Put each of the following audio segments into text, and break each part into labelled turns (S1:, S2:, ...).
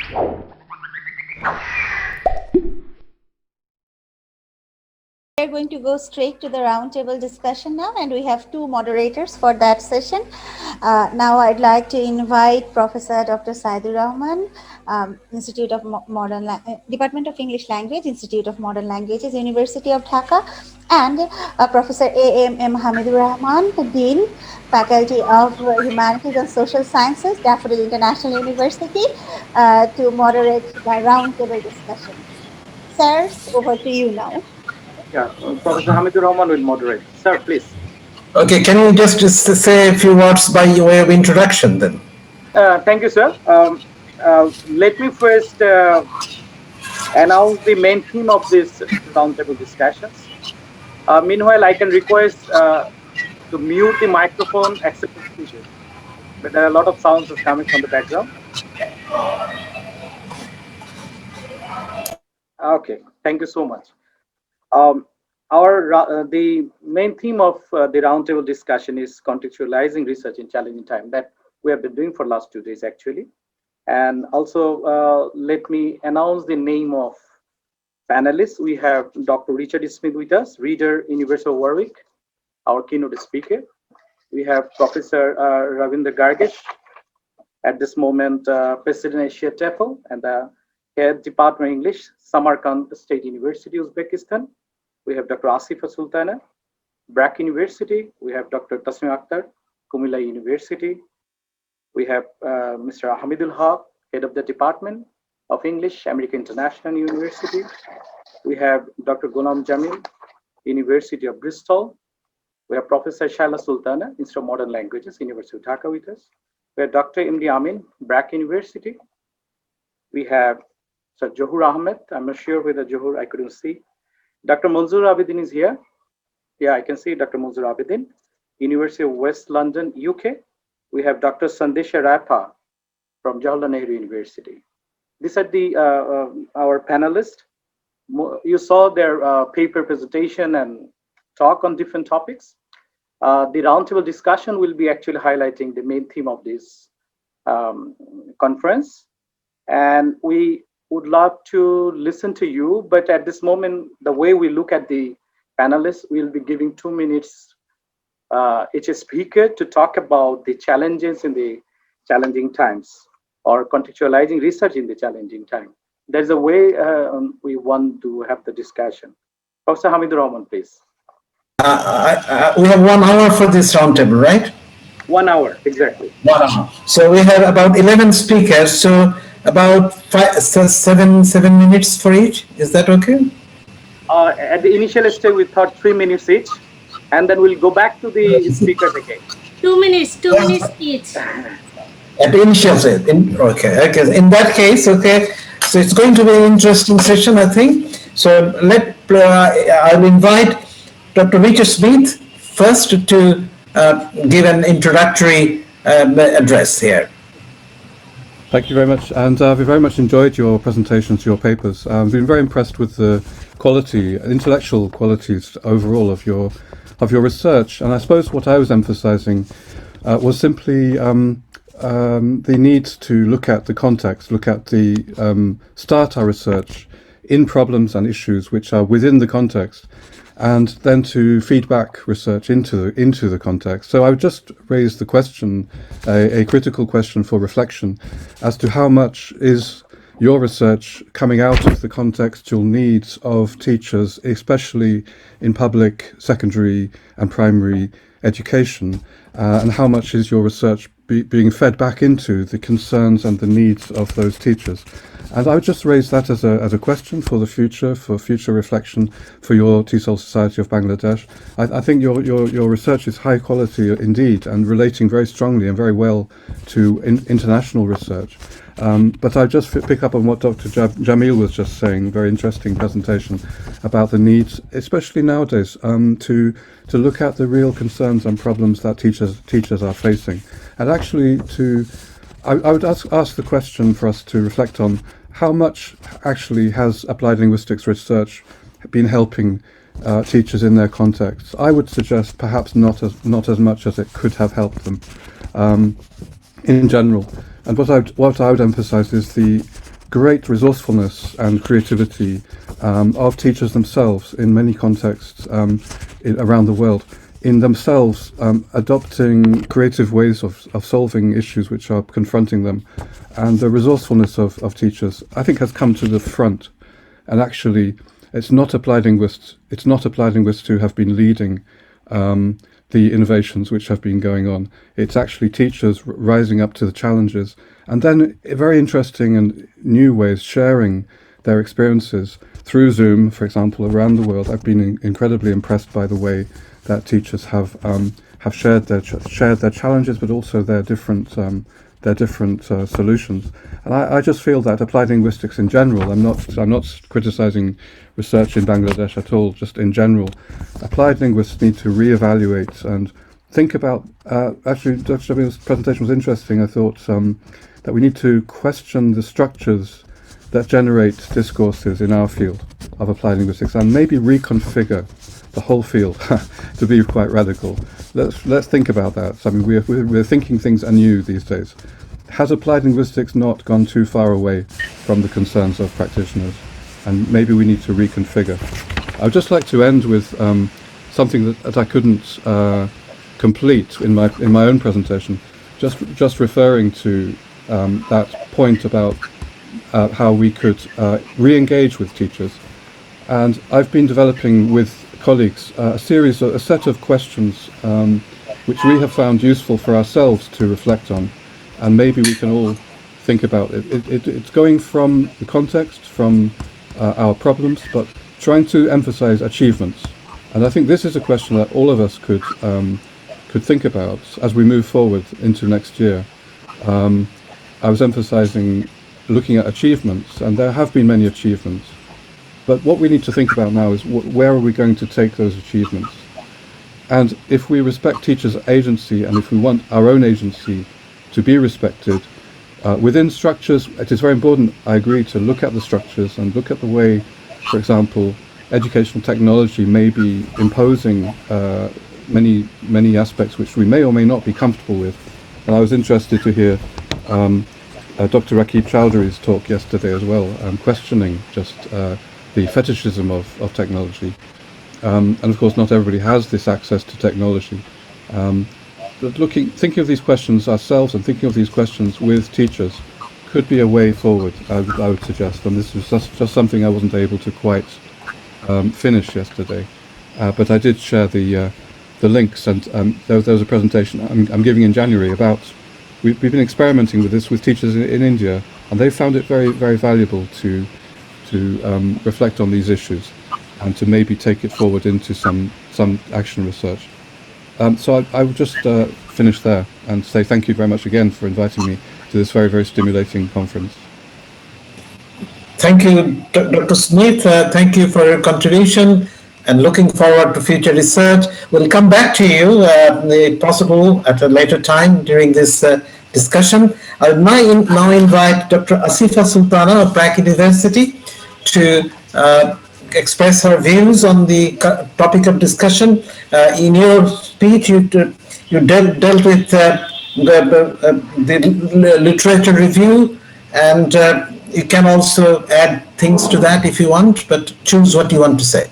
S1: We are going to go straight to the roundtable discussion now, and we have two moderators for that session. Now I'd like to invite Professor Dr. Sayeedur Rahman, Institute of Department of English Language, Institute of Modern Languages, University of Dhaka, and Professor A.M.M. Hamidul Rahman, the Dean, Faculty of Humanities and Social Sciences, Daffodil International University, to moderate the roundtable discussion. Sirs, over to you now.
S2: Yeah, Professor Hamidul Rahman will moderate. Sir, please.
S3: Okay, can you just say a few words by way of introduction then?
S2: Thank you, sir. Let me first announce the main theme of this roundtable discussions. Meanwhile, I can request to mute the microphone except for speakers. But there are a lot of sounds coming from the background. Okay, thank you so much. The main theme of the roundtable discussion is contextualizing research in challenging time, that we have been doing for last 2 days actually. And also let me announce the name of panelists. We have Dr. Richard Smith with us, Reader, University of Warwick, our keynote speaker. We have Professor Ravinder Gargash, at this moment President AsiaTEFL and the Head Department of English, Samarkand State University, Uzbekistan. We have Dr. Asifa Sultana, BRAC University. We have Dr. Tasnima Aktar, Comilla University. We have Mr. Hamidul Haque, Head of the Department of English, American International University. We have Dr. Golam Jamil, University of Bristol. We have Professor Shaila Sultana, Institute of Modern Languages, University of Dhaka with us. We have Dr. Md Amin, BRAC University. We have Sir Johur Ahmed. I'm not sure whether Johur, I couldn't see. Dr. Manzoorul Abedin is here. Yeah, I can see Dr. Manzoorul Abedin, University of West London, UK. We have Dr. Sandesha Rayapa from Jawaharlal Nehru University. These are the our panelists. You saw their paper presentation and talk on different topics. The roundtable discussion will be actually highlighting the main theme of this conference. And we would love to listen to you, but at this moment, the way we look at the panelists, we'll be giving 2 minutes each speaker to talk about the challenges in the challenging times or contextualizing research in the challenging time. There's a way we want to have the discussion. Professor Hamidul Rahman, please.
S3: We have 1 hour for this roundtable, right?
S2: 1 hour, exactly.
S3: 1 hour. So we have about 11 speakers, so about 7 minutes for each. Is that okay?
S2: At the initial stage, we thought 3 minutes each, and then we'll go back to the speakers again.
S4: 2 minutes, 2 minutes each.
S3: At the initial stage, okay. In that case, okay. So it's going to be an interesting session, I think. So I'll invite Dr. Richard Smith first to give an introductory address here.
S5: Thank you very much, and we very much enjoyed your presentations, your papers. I've been very impressed with the quality, intellectual qualities overall of your research. And I suppose what I was emphasizing was simply the need to look at the context, look at start our research in problems and issues which are within the context, and then to feed back research into the context. So I would just raise the question, a critical question for reflection, as to how much is your research coming out of the contextual needs of teachers, especially in public, secondary and primary education, and how much is your research being fed back into the concerns and the needs of those teachers. And I would just raise that as a question for the future, for future reflection for your TESOL Society of Bangladesh. I think your research is high quality indeed, and relating very strongly and very well to international research. But I just pick up on what Dr. Jamil was just saying, very interesting presentation about the needs, especially nowadays, to look at the real concerns and problems that teachers are facing. And actually I would ask the question for us to reflect on: how much actually has applied linguistics research been helping teachers in their contexts? I would suggest perhaps not as much as it could have helped them in general. And what I would emphasize is great resourcefulness and creativity of teachers themselves in many contexts around the world, in themselves adopting creative ways of solving issues which are confronting them. And the resourcefulness of teachers, I think, has come to the front. And actually, it's not applied linguists who have been leading the innovations which have been going on. It's actually teachers rising up to the challenges, and then very interesting and new ways sharing their experiences through Zoom, for example, around the world. I've been incredibly impressed by the way that teachers have shared their challenges, but also their different solutions. And I just feel that applied linguistics in general, I'm not criticizing research in Bangladesh at all, just in general, applied linguists need to reevaluate and think about, actually Dr. Jamil's presentation was interesting. I thought that we need to question the structures that generate discourses in our field of applied linguistics and maybe reconfigure the whole field to be quite radical. Let's think about that. So, I mean, we're thinking things anew these days. Has applied linguistics not gone too far away from the concerns of practitioners? And maybe we need to reconfigure. I would just like to end with something that I couldn't complete in my own presentation. Just referring to that point about how we could re-engage with teachers. And I've been developing with colleagues a set of questions which we have found useful for ourselves to reflect on, and maybe we can all think about it. It's going from the context, from our problems, but trying to emphasize achievements. And I think this is a question that all of us could think about as we move forward into next year. I was emphasizing looking at achievements, and there have been many achievements. But what we need to think about now is where are we going to take those achievements? And if we respect teachers' agency, and if we want our own agency to be respected, within structures, it is very important, I agree, to look at the structures and look at the way, for example, educational technology may be imposing many aspects which we may or may not be comfortable with. And I was interested to hear Dr. Rakib Chowdhury's talk yesterday as well, questioning just the fetishism of technology. And of course, not everybody has this access to technology. But thinking of these questions ourselves and thinking of these questions with teachers could be a way forward, I would suggest. And this was just something I wasn't able to quite finish yesterday. But I did share the links, and there was a presentation I'm giving in January about, we've been experimenting with this with teachers in India, and they found it very, very valuable to reflect on these issues and to maybe take it forward into some action research. So I would just finish there and say thank you very much again for inviting me to this very, very stimulating conference.
S3: Thank you, Dr. Smith. Thank you for your contribution, and looking forward to future research. We'll come back to you, if possible, at a later time during this discussion. I'll now invite Dr. Asifa Sultana of BRAC University to express her views on the topic of discussion. In your speech, you dealt with the literature review, and you can also add things to that if you want, but choose what you want to say.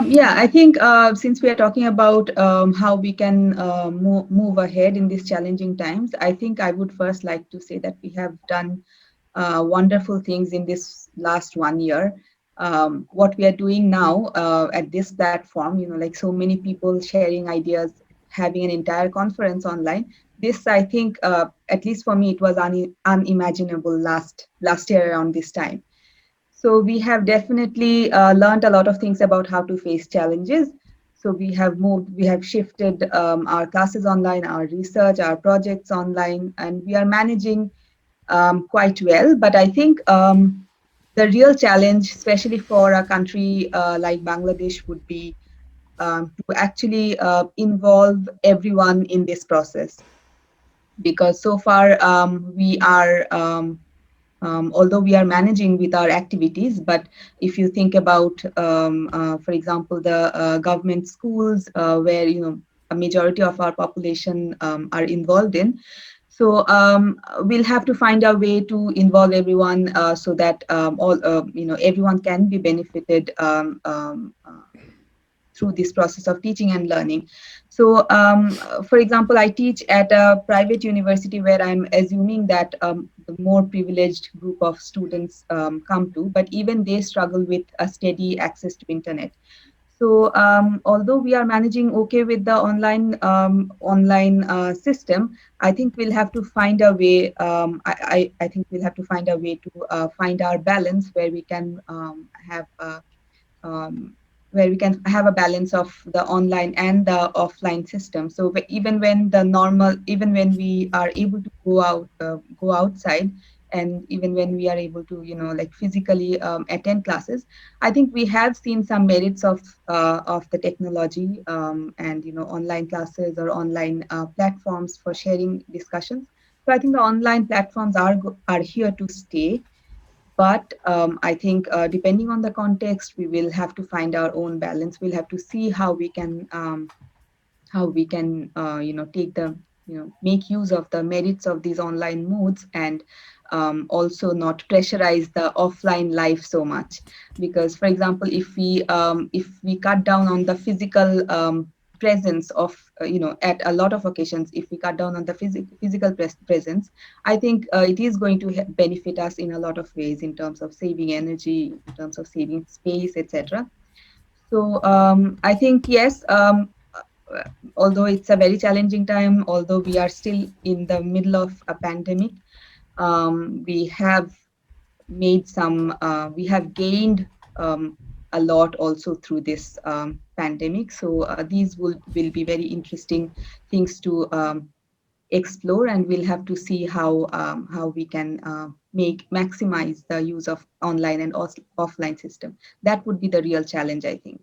S6: Yeah, I think since we are talking about how we can move ahead in these challenging times, I think I would first like to say that we have done wonderful things in this last 1 year. What we are doing now at this platform, like so many people sharing ideas, having an entire conference online. This, I think, at least for me, it was unimaginable last year around this time. So we have definitely learned a lot of things about how to face challenges. So we have shifted our classes online, our research, our projects online, and we are managing quite well. But I think the real challenge, especially for a country like Bangladesh, would be to actually involve everyone in this process. Because so far we are, although we are managing with our activities, but if you think about, for example, the government schools where a majority of our population are involved in, So we'll have to find a way to involve everyone so that everyone can be benefited through this process of teaching and learning. So, for example, I teach at a private university where I'm assuming that the more privileged group of students come to, but even they struggle with a steady access to internet. So although we are managing okay with the online system, I think we'll have to find a way. I think we'll have to find a way to find our balance where we can have um, a balance of the online and the offline system. So even when we are able to go outside, and even when we are able to, like physically attend classes, I think we have seen some merits of the technology, and online classes or online platforms for sharing discussions. So I think the online platforms are here to stay, but I think depending on the context, we will have to find our own balance. We'll have to see how we can take the make use of the merits of these online modes, and also not pressurize the offline life so much. Because, for example, if we cut down on the physical presence of at a lot of occasions, if we cut down on the physical presence, I think it is going to benefit us in a lot of ways, in terms of saving energy, in terms of saving space, etc. So I think, yes, although it's a very challenging time, although we are still in the middle of a pandemic, we have we have gained a lot also through this pandemic. So these will be very interesting things to explore, and we'll have to see how we can maximize the use of online and offline system. That would be the real challenge, I think.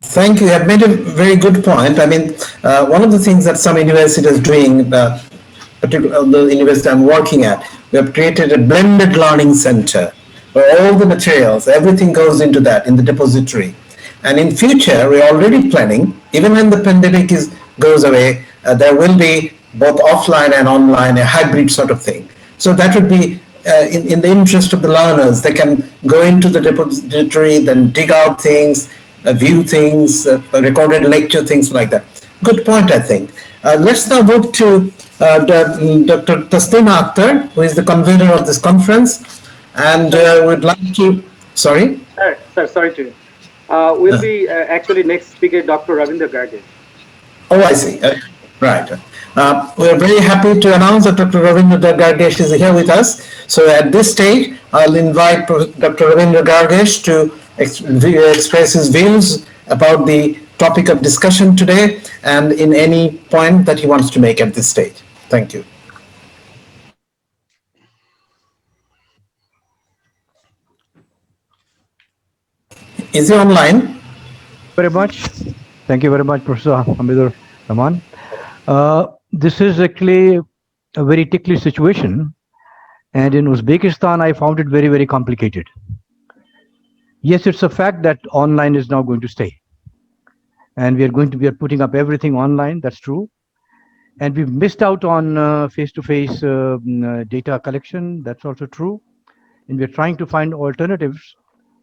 S3: Thank you. You have made a very good point. I mean, one of the things that some universities are doing, particularly the university I'm working at, we have created a blended learning center where all the materials, everything goes into that in the depository. And in future, we're already planning, even when the pandemic goes away, there will be both offline and online, a hybrid sort of thing. So that would be in the interest of the learners. They can go into the depository, then dig out things, view things, recorded lecture, things like that. Good point, I think. Let's now move to Dr. Tasnima Aktar, who is the convener of this conference, and would like to. Sorry.
S2: Sorry to. Will be actually next speaker, Dr. Ravinder Gargash.
S3: Oh, I see. Right. We're very happy to announce that Dr. Ravindra Gargash is here with us. So at this stage, I'll invite Dr. Ravindra Gargash to express his views about the topic of discussion today and in any point that he wants to make at this stage. Thank you. Is he online?
S7: Very much. Thank you very much, Professor Hamidul Rahman. This is actually a very ticklish situation, and in Uzbekistan, I found it very, very complicated. Yes, it's a fact that online is now going to stay, and we are putting up everything online. That's true, and we've missed out on face-to-face data collection. That's also true, and we're trying to find alternatives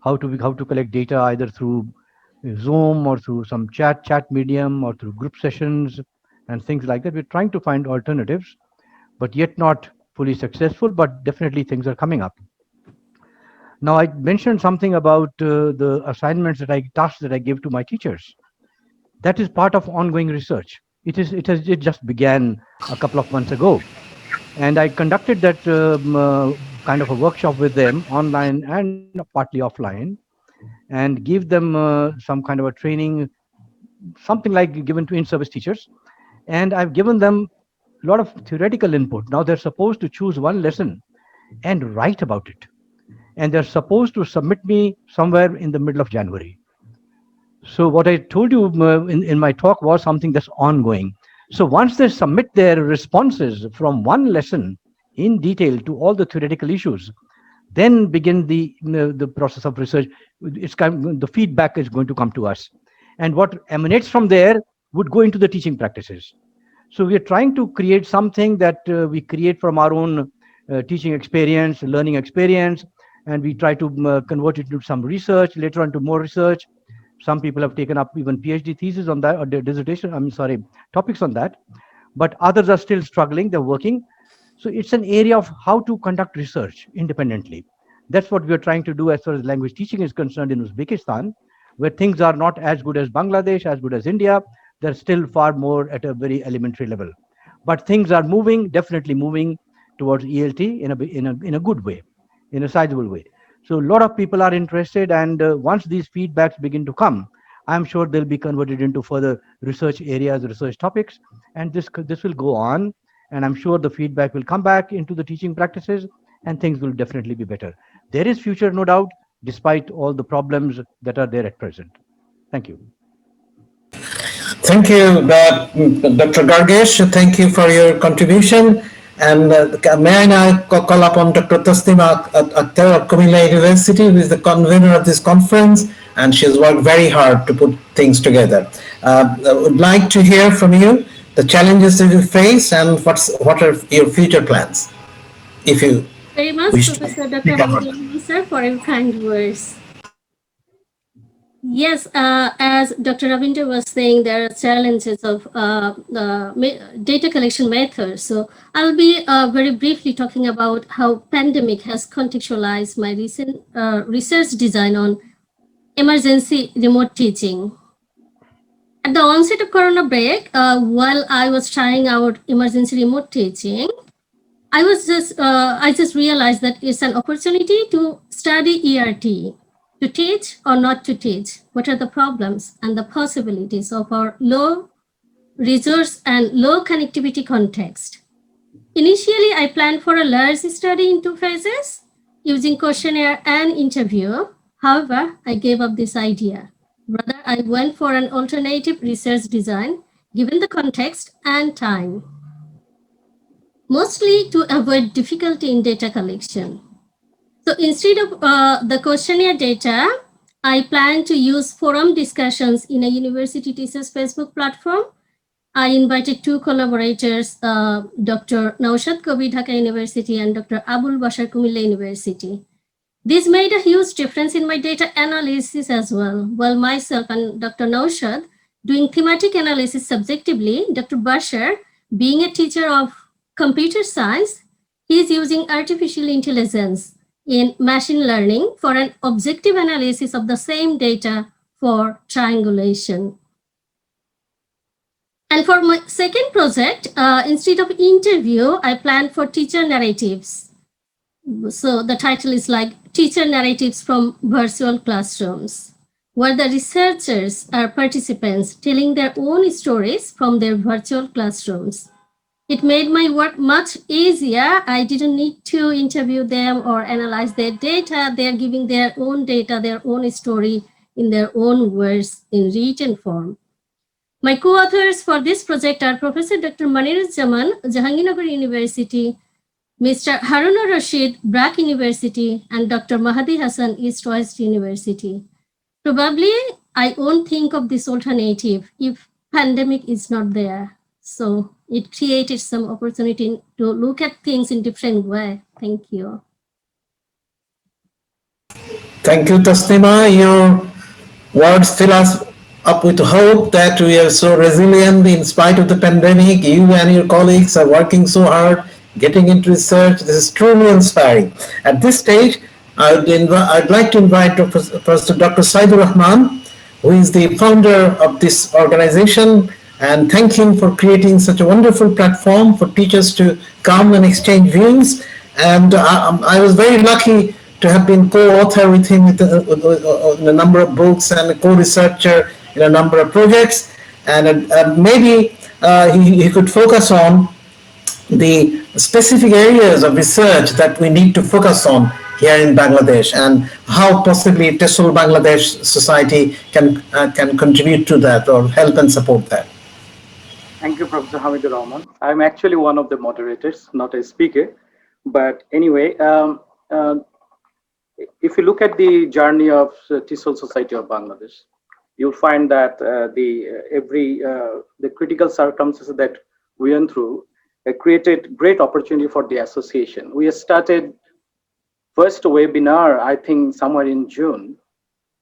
S7: how to collect data, either through Zoom or through some chat medium or through group sessions and things like that. We're trying to find alternatives, but yet not fully successful, but definitely things are coming up. Now, I mentioned something about the assignments tasks that I give to my teachers. That is part of ongoing research. It just began a couple of months ago, and I conducted that kind of a workshop with them, online and partly offline, and give them some kind of a training, something like given to in-service teachers. And I've given them a lot of theoretical input. Now they're supposed to choose one lesson and write about it. And they're supposed to submit me somewhere in the middle of January. So what I told you in my talk was something that's ongoing. So once they submit their responses from one lesson in detail to all the theoretical issues, then begin the process of research. The feedback is going to come to us. and what emanates from there would go into the teaching practices. So we are trying to create something that we create from our own teaching experience, learning experience, and we try to convert it into some research, later on to more research. Some people have taken up even PhD thesis on that, or dissertation, topics on that, but others are still struggling, they're working. So it's an area of how to conduct research independently. That's what we're trying to do as far as language teaching is concerned in Uzbekistan, where things are not as good as Bangladesh, as good as India. They're still far more at a very elementary level. But things are moving, definitely moving towards ELT in a good way, in a sizable way. So a lot of people are interested, and once these feedbacks begin to come, I'm sure they'll be converted into further research areas, research topics, and this will go on. And I'm sure the feedback will come back into the teaching practices, and things will definitely be better. There is future, no doubt, despite all the problems that are there at present. Thank you.
S3: Thank you, Dr. Gargesh. Thank you for your contribution. And may I now call upon Dr. Tasnima Aktar of Comilla University, who is the convener of this conference, and she has worked very hard to put things together. I would like to hear from you the challenges that you face and what are your future plans, if you
S4: Very much,
S3: wish to
S4: Professor Dr.
S3: speak about
S4: Hamidul
S3: them.
S4: Haque, sir, for your kind words. Yes, as Dr. Ravinder was saying, there are challenges of data collection methods. So I'll be very briefly talking about how pandemic has contextualized my recent research design on emergency remote teaching. At the onset of Corona break, while I was trying out emergency remote teaching, I just realized that it's an opportunity to study ERT, to teach or not to teach. What are the problems and the possibilities of our low resource and low connectivity context? Initially, I planned for a large study in 2 phases using questionnaire and interview. However, I gave up this idea. Rather, I went for an alternative research design given the context and time, mostly to avoid difficulty in data collection. So instead of the questionnaire data, I plan to use forum discussions in a university teachers Facebook platform. I invited 2 collaborators, Dr. Naushad Kobi, Dhaka University, and Dr. Abul Bashar, Comilla University. This made a huge difference in my data analysis as well. While myself and Dr. Naushad doing thematic analysis subjectively, Dr. Bashar, being a teacher of computer science, he is using artificial intelligence in machine learning for an objective analysis of the same data for triangulation. And for my second project, instead of interview, I planned for teacher narratives. So the title is like Teacher Narratives from Virtual Classrooms, where the researchers are participants telling their own stories from their virtual classrooms. It made my work much easier. I didn't need to interview them or analyze their data. They're giving their own data, their own story in their own words in written form. My co-authors for this project are Professor Dr. Maniruzzaman, Jahangirnagar University, Mr. Haruna Rashid, BRAC University, and Dr. Mahdi Hassan, East West University. Probably I won't think of this alternative if pandemic is not there. So it created some opportunity to look at things in different way. Thank you.
S3: Thank you, Tasnima. Your words fill us up with hope that we are so resilient in spite of the pandemic. You and your colleagues are working so hard, getting into research. This is truly inspiring. At this stage, I'd like to invite Professor Dr. Sayeedur Rahman, who is the founder of this organization, and thank him for creating such a wonderful platform for teachers to come and exchange views. And I was very lucky to have been co-author with him in a number of books and a co-researcher in a number of projects. And maybe he could focus on the specific areas of research that we need to focus on here in Bangladesh, and how possibly TESOL Bangladesh Society can contribute to that or help and support that.
S2: Thank you, Professor Hamidul Rahman. I'm actually one of the moderators, not a speaker. But anyway, if you look at the journey of TESOL Society of Bangladesh, you'll find that the critical circumstances that we went through created great opportunity for the association. We started first webinar, I think, somewhere in June,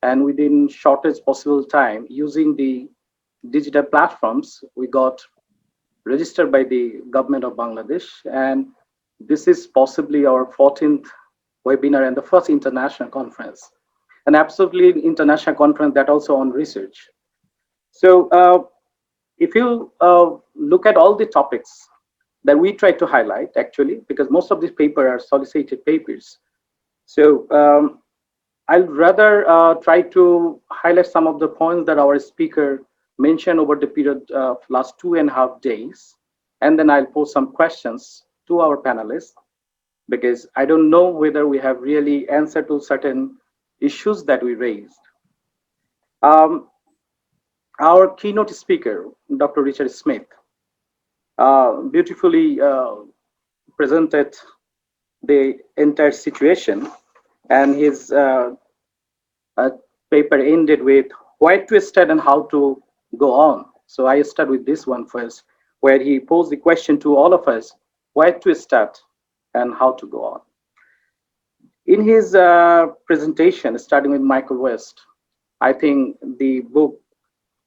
S2: and within shortest possible time, using the digital platforms, we got registered by the government of Bangladesh, and this is possibly our 14th webinar and the first international conference, an absolutely international conference that also on research. So if you look at all the topics that we try to highlight, actually, because most of these papers are solicited papers. So I'd rather try to highlight some of the points that our speaker mentioned over the period of last 2.5 days. And then I'll pose some questions to our panelists, because I don't know whether we have really answered to certain issues that we raised. Our keynote speaker, Dr. Richard Smith, beautifully presented the entire situation, and his paper ended with where to start and how to go on. So I start with this one first, where he posed the question to all of us, where to start and how to go on. In his presentation, starting with Michael West, I think the book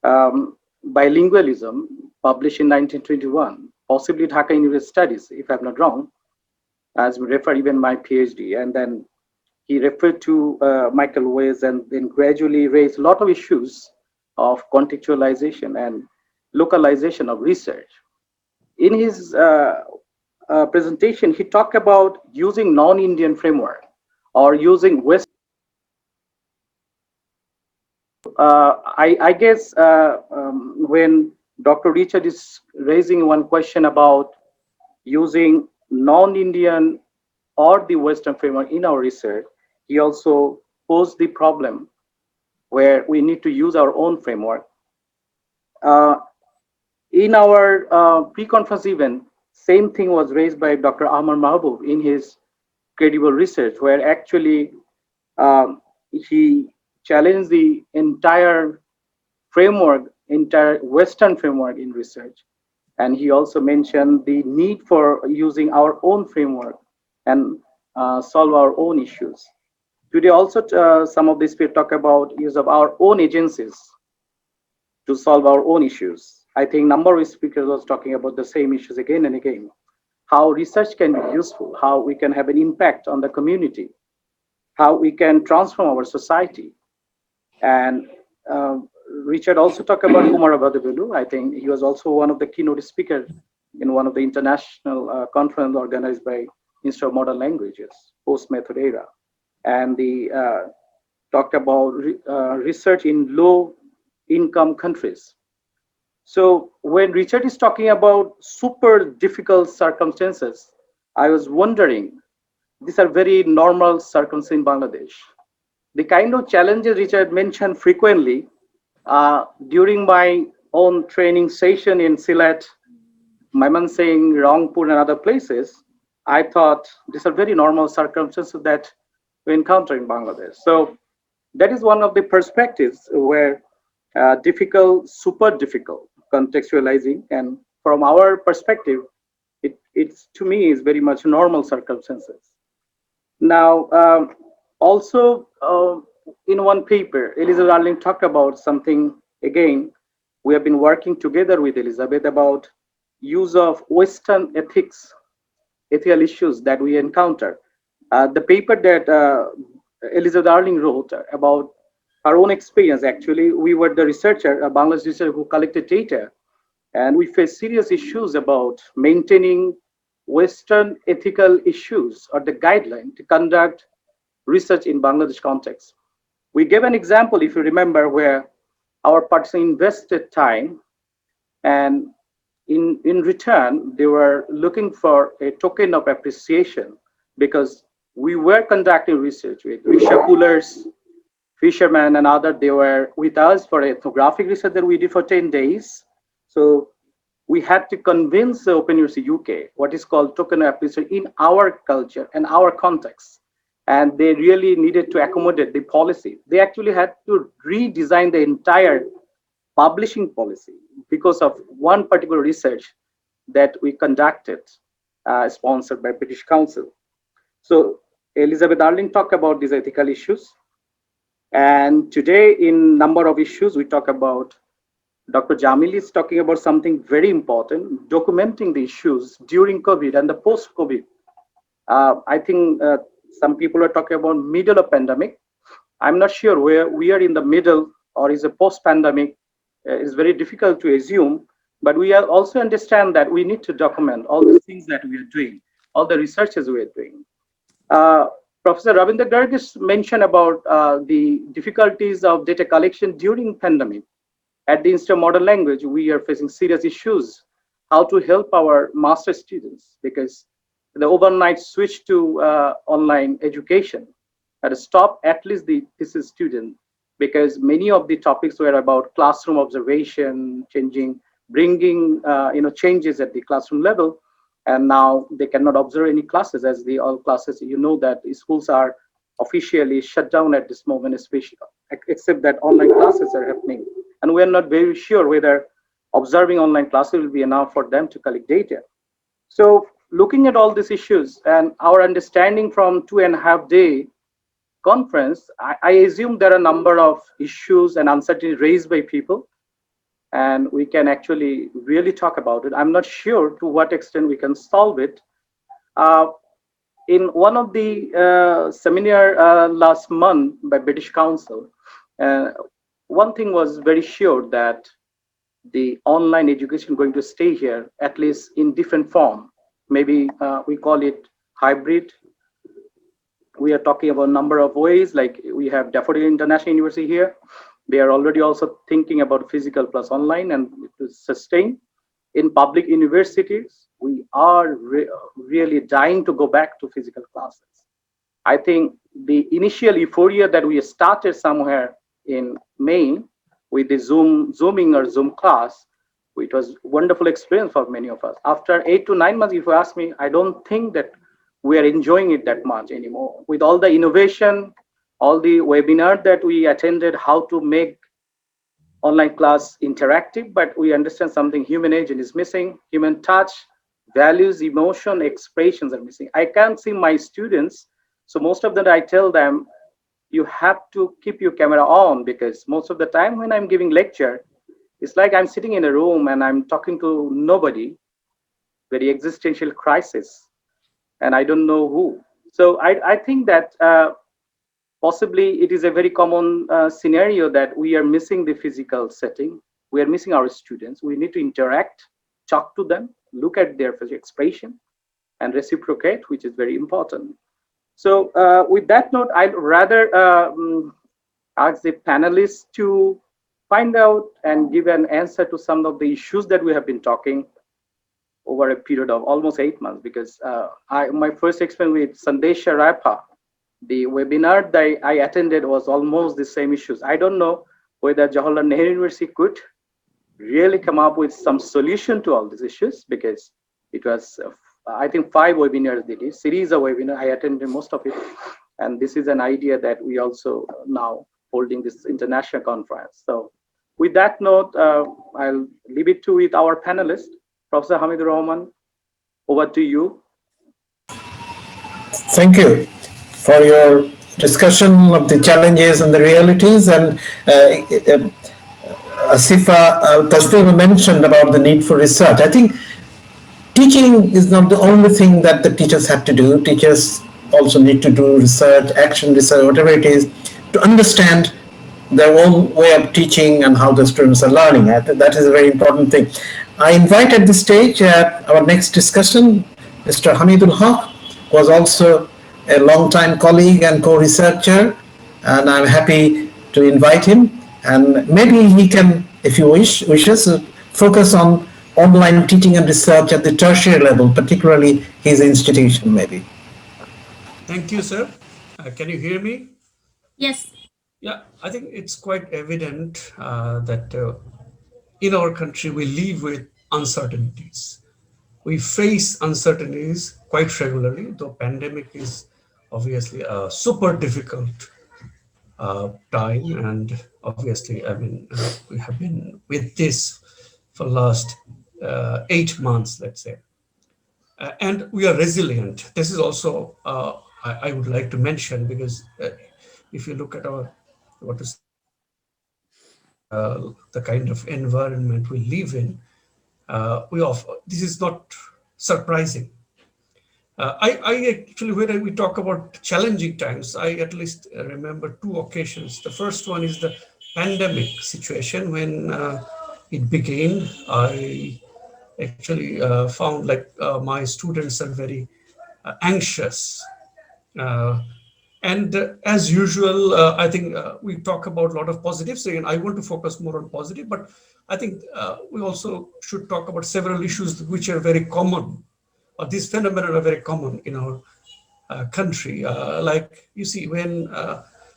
S2: Bilingualism, published in 1921, possibly Dhaka University Studies, if I'm not wrong, as we refer even my PhD, and then he referred to Michael West, and then gradually raised a lot of issues of contextualization and localization of research. In his presentation, he talked about using non-Indian framework or using West. I guess when Dr. Richard is raising one question about using non-Indian or the Western framework in our research, he also posed the problem where we need to use our own framework. In our pre-conference event, same thing was raised by Dr. Ahmad Mahbub in his credible research, where actually he challenged the entire framework, entire Western framework in research. And he also mentioned the need for using our own framework and solve our own issues. Today also some of these people talk about use of our own agencies to solve our own issues. I think number of speakers was talking about the same issues again and again. How research can be useful, how we can have an impact on the community, how we can transform our society. And Richard also talked about Kumara Badabelu. I think he was also one of the keynote speakers in one of the international conference organized by Institute of Modern Languages, post-method era. And the talked about research in low-income countries. So when Richard is talking about super difficult circumstances, I was wondering, these are very normal circumstances in Bangladesh. The kind of challenges Richard mentioned frequently during my own training session in Sylhet, Mymensingh, Rangpur, and other places, I thought these are very normal circumstances that we encounter in Bangladesh. So that is one of the perspectives where difficult, super difficult, contextualizing, and from our perspective, it's to me is very much normal circumstances. Now, also in one paper, Elizabeth Arling talked about something again. We have been working together with Elizabeth about use of Western ethical issues that we encounter. The paper that Elizabeth Arling wrote about our own experience, actually, we were the researcher, a Bangladesh researcher who collected data, and we faced serious issues about maintaining Western ethical issues or the guideline to conduct research in Bangladesh context. We gave an example, if you remember, where our participants invested time, and in return, they were looking for a token of appreciation because we were conducting research with rickshaw pullers, fishermen, and others. They were with us for ethnographic research that we did for 10 days. So we had to convince the Open University UK what is called token of appreciation in our culture and our context. and they really needed to accommodate the policy. They actually had to redesign the entire publishing policy because of one particular research that we conducted, sponsored by British Council. So Elizabeth Darling talked about these ethical issues. And today in number of issues, we talk about Dr. Jamil is talking about something very important, documenting the issues during COVID and the post-COVID. I think some people are talking about middle of pandemic. I'm not sure where we are in the middle or is a post-pandemic. It's very difficult to assume, but we also understand that we need to document all the things that we are doing, all the researches we are doing. Professor Ravinder Gargash mentioned about the difficulties of data collection during pandemic. At the Institute of Modern Language, we are facing serious issues how to help our master students because the overnight switch to online education had to stop at least the thesis student because many of the topics were about classroom observation, bringing changes at the classroom level, and now they cannot observe any classes as the all classes. You know that the schools are officially shut down at this moment, especially except that online classes are happening, and we are not very sure whether observing online classes will be enough for them to collect data. So looking at all these issues and our understanding from 2.5-day conference, I assume there are a number of issues and uncertainties raised by people, and we can actually really talk about it. I'm not sure to what extent we can solve it. In one of the seminar last month by British Council, one thing was very sure that the online education going to stay here, at least in different form. Maybe we call it hybrid. We are talking about a number of ways, like we have Daffodil International University here. They are already also thinking about physical plus online and to sustain. In public universities, we are really dying to go back to physical classes. I think the initial euphoria that we started somewhere in May with the Zooming or Zoom class, it was a wonderful experience for many of us. After 8 to 9 months, if you ask me, I don't think that we are enjoying it that much anymore. With all the innovation, all the webinar that we attended, how to make online class interactive, but we understand something human agent is missing, human touch, values, emotion, expressions are missing. I can't see my students, so most of them I tell them, you have to keep your camera on because most of the time when I'm giving lecture, it's like I'm sitting in a room and I'm talking to nobody, very existential crisis, and I don't know who. So I think that possibly it is a very common scenario that we are missing the physical setting. We are missing our students. We need to interact, talk to them, look at their expression and reciprocate, which is very important. So with that note, I'd rather ask the panelists to find out and give an answer to some of the issues that we have been talking over a period of almost 8 months, because my first experience with Sandesha Rayapa, the webinar that I attended was almost the same issues. I don't know whether Jawaharlal Nehru University could really come up with some solution to all these issues, because it was, I think 5 webinars they did, series of webinars. I attended most of it. And this is an idea that we also now holding this international conference. So with that note, I'll leave it to with our panelist, Professor Hamidul Rahman. Over to you.
S3: Thank you for your discussion of the challenges and the realities. And Asifa Tasnima mentioned about the need for research. I think teaching is not the only thing that the teachers have to do. Teachers also need to do research, action research, whatever it is, to understand their own way of teaching and how the students are learning. I think that is a very important thing. I invite at this stage our next discussion, Mr. Hamidul Haque, was also a long-time colleague and co-researcher, and I'm happy to invite him. And maybe he can, if he wishes, focus on online teaching and research at the tertiary level, particularly his institution, maybe.
S8: Thank you, sir. Can you hear me?
S4: Yes.
S8: Yeah, I think it's quite evident that in our country we live with uncertainties. We face uncertainties quite regularly, though pandemic is obviously a super difficult time, and obviously, I mean, we have been with this for last 8 months, let's say, and we are resilient. This is also I would like to mention, because if you look at our what to say, the kind of environment we live in, this is not surprising. I actually, when we talk about challenging times, I at least remember 2 occasions. The first one is the pandemic situation. When it began, I actually found like my students are very anxious. And as usual, I think we talk about a lot of positives, and I want to focus more on positive, but I think we also should talk about several issues which are very common, or these phenomena are very common in our country. Like you see, when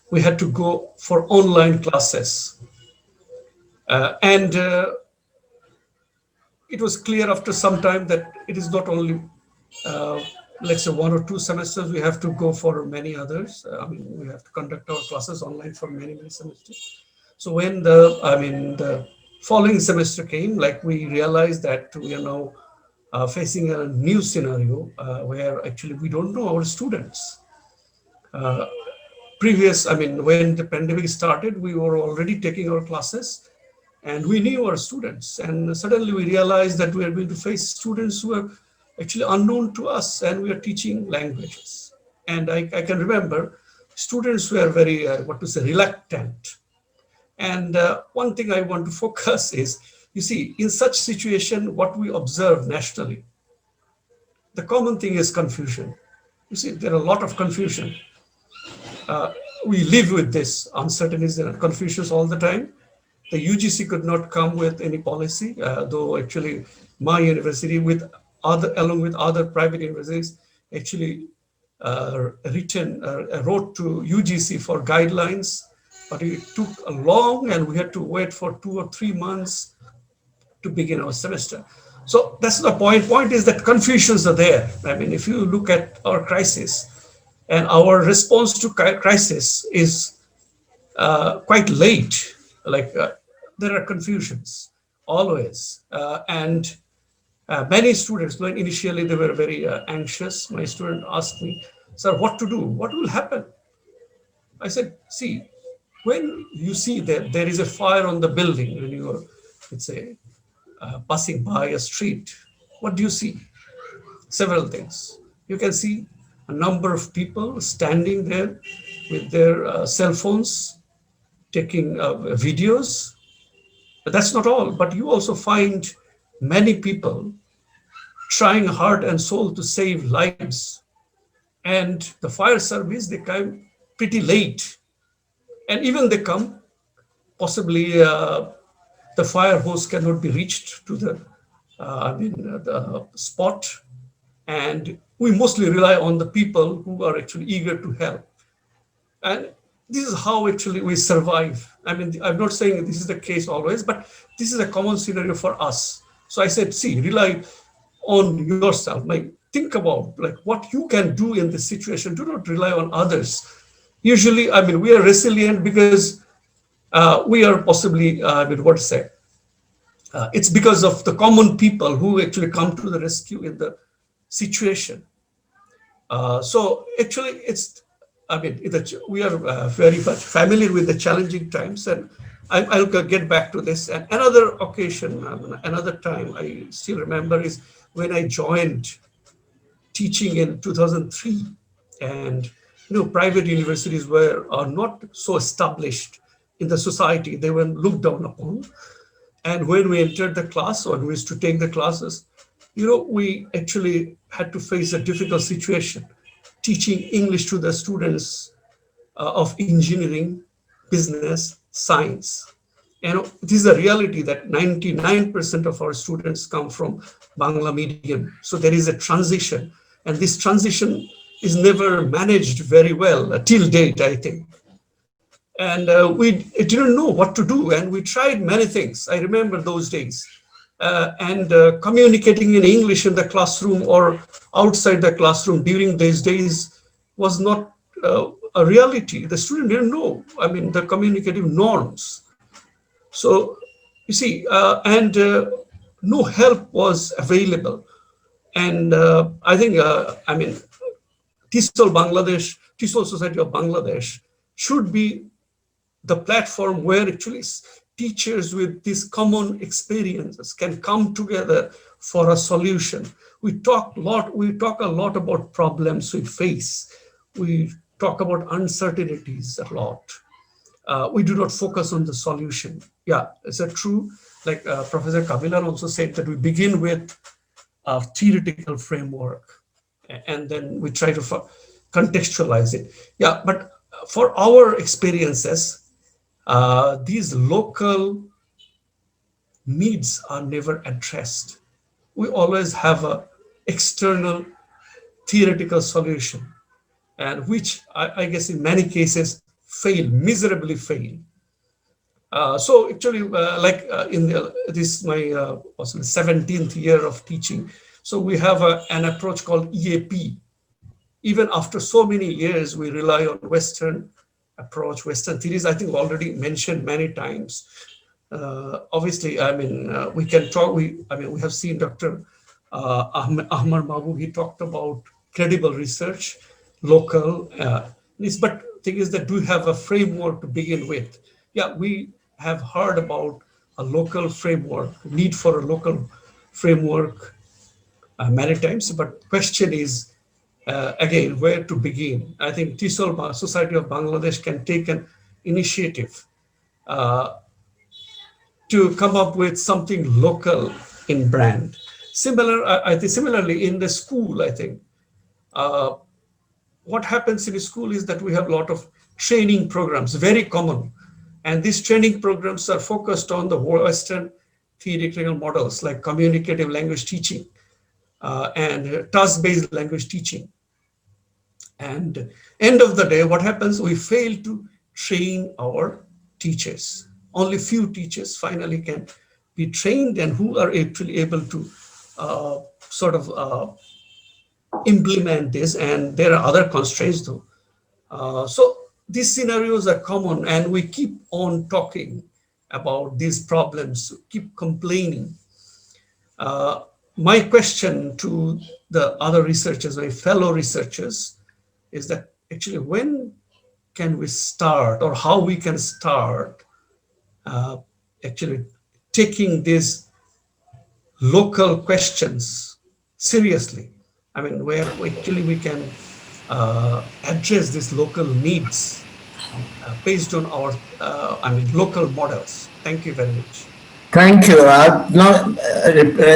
S8: we had to go for online classes, and it was clear after some time that it is not only let's say 1 or 2 semesters, we have to go for many others. I mean, we have to conduct our classes online for many semesters. So when the following semester came, like we realized that we are now facing a new scenario where actually we don't know our students. When the pandemic started, we were already taking our classes and we knew our students. And suddenly we realized that we are going to face students who are actually unknown to us, and we are teaching languages. And I can remember students were very, reluctant. And one thing I want to focus is, you see, in such situation, what we observe nationally, the common thing is confusion. You see, there are a lot of confusion. We live with this uncertainties and confusions all the time. The UGC could not come with any policy, though actually my university, along with other private universities, actually wrote to UGC for guidelines, but it took a long, and we had to wait for 2 or 3 months to begin our semester. So that's the point. Point is that confusions are there. I mean, if you look at our crisis, and our response to crisis is quite late. Like there are confusions always, and many students, when initially they were very anxious. My student asked me, "Sir, what to do? What will happen?" I said, "See, when you see that there is a fire on the building, when you are, let's say, passing by a street, what do you see? Several things. You can see a number of people standing there with their cell phones, taking videos. But that's not all. But you also find many people trying heart and soul to save lives. And the fire service, they come pretty late. And even they come, possibly the fire hose cannot be reached to the spot. And we mostly rely on the people who are actually eager to help. And this is how actually we survive. I mean, I'm not saying this is the case always, but this is a common scenario for us. So I said, see, rely on yourself. Like, think about like what you can do in this situation. Do not rely on others. Usually, I mean, we are resilient because we are possibly, it's because of the common people who actually come to the rescue in the situation. So actually, we are very much familiar with the challenging times, and I'll get back to this. And another occasion, another time I still remember is when I joined teaching in 2003, and private universities are not so established in the society; they were looked down upon. And when we entered the class, or we used to take the classes, we actually had to face a difficult situation, teaching English to the students of engineering, business, science. This is a reality that 99% of our students come from Bangla medium. So there is a transition, and this transition is never managed very well till date, I think. And we didn't know what to do, and we tried many things. I remember those days. Communicating in English in the classroom or outside the classroom during these days was not a reality. The student didn't know, I mean, the communicative norms. So you see, no help was available. And I think, I mean, TESOL Society of Bangladesh should be the platform where actually teachers with these common experiences can come together for a solution. We talk a lot about problems we face. We talk about uncertainties a lot. We do not focus on the solution. Yeah, is that true? Like Professor Kabilar also said that we begin with a theoretical framework and then we try to contextualize it. Yeah, but for our experiences, these local needs are never addressed. We always have a external theoretical solution, and which I guess in many cases miserably fail. So actually, this is my 17th year of teaching. So we have an approach called EAP. Even after so many years, we rely on Western approach, Western theories. I think already mentioned many times. Obviously, I mean, we can talk. We have seen Dr. Ahmad Mahbub. He talked about credible research, local. But thing is that we have a framework to begin with. Yeah, we have heard about a local framework, need for a local framework many times. But question is, again, where to begin? I think TESOL Society of Bangladesh can take an initiative to come up with something local in brand. Similarly, in the school, I think what happens in school is that we have a lot of training programs, very common. And these training programs are focused on the Western theoretical models like communicative language teaching and task-based language teaching. And end of the day, what happens? We fail to train our teachers. Only few teachers finally can be trained and who are actually able to implement this. And there are other constraints though. So these scenarios are common and we keep on talking about these problems, keep complaining. My question to the other researchers, my fellow researchers, is that actually when can we start or how we can start actually taking these local questions seriously. I mean, where actually we can address these local needs based on our, local models. Thank you very much.
S3: Thank you. Now,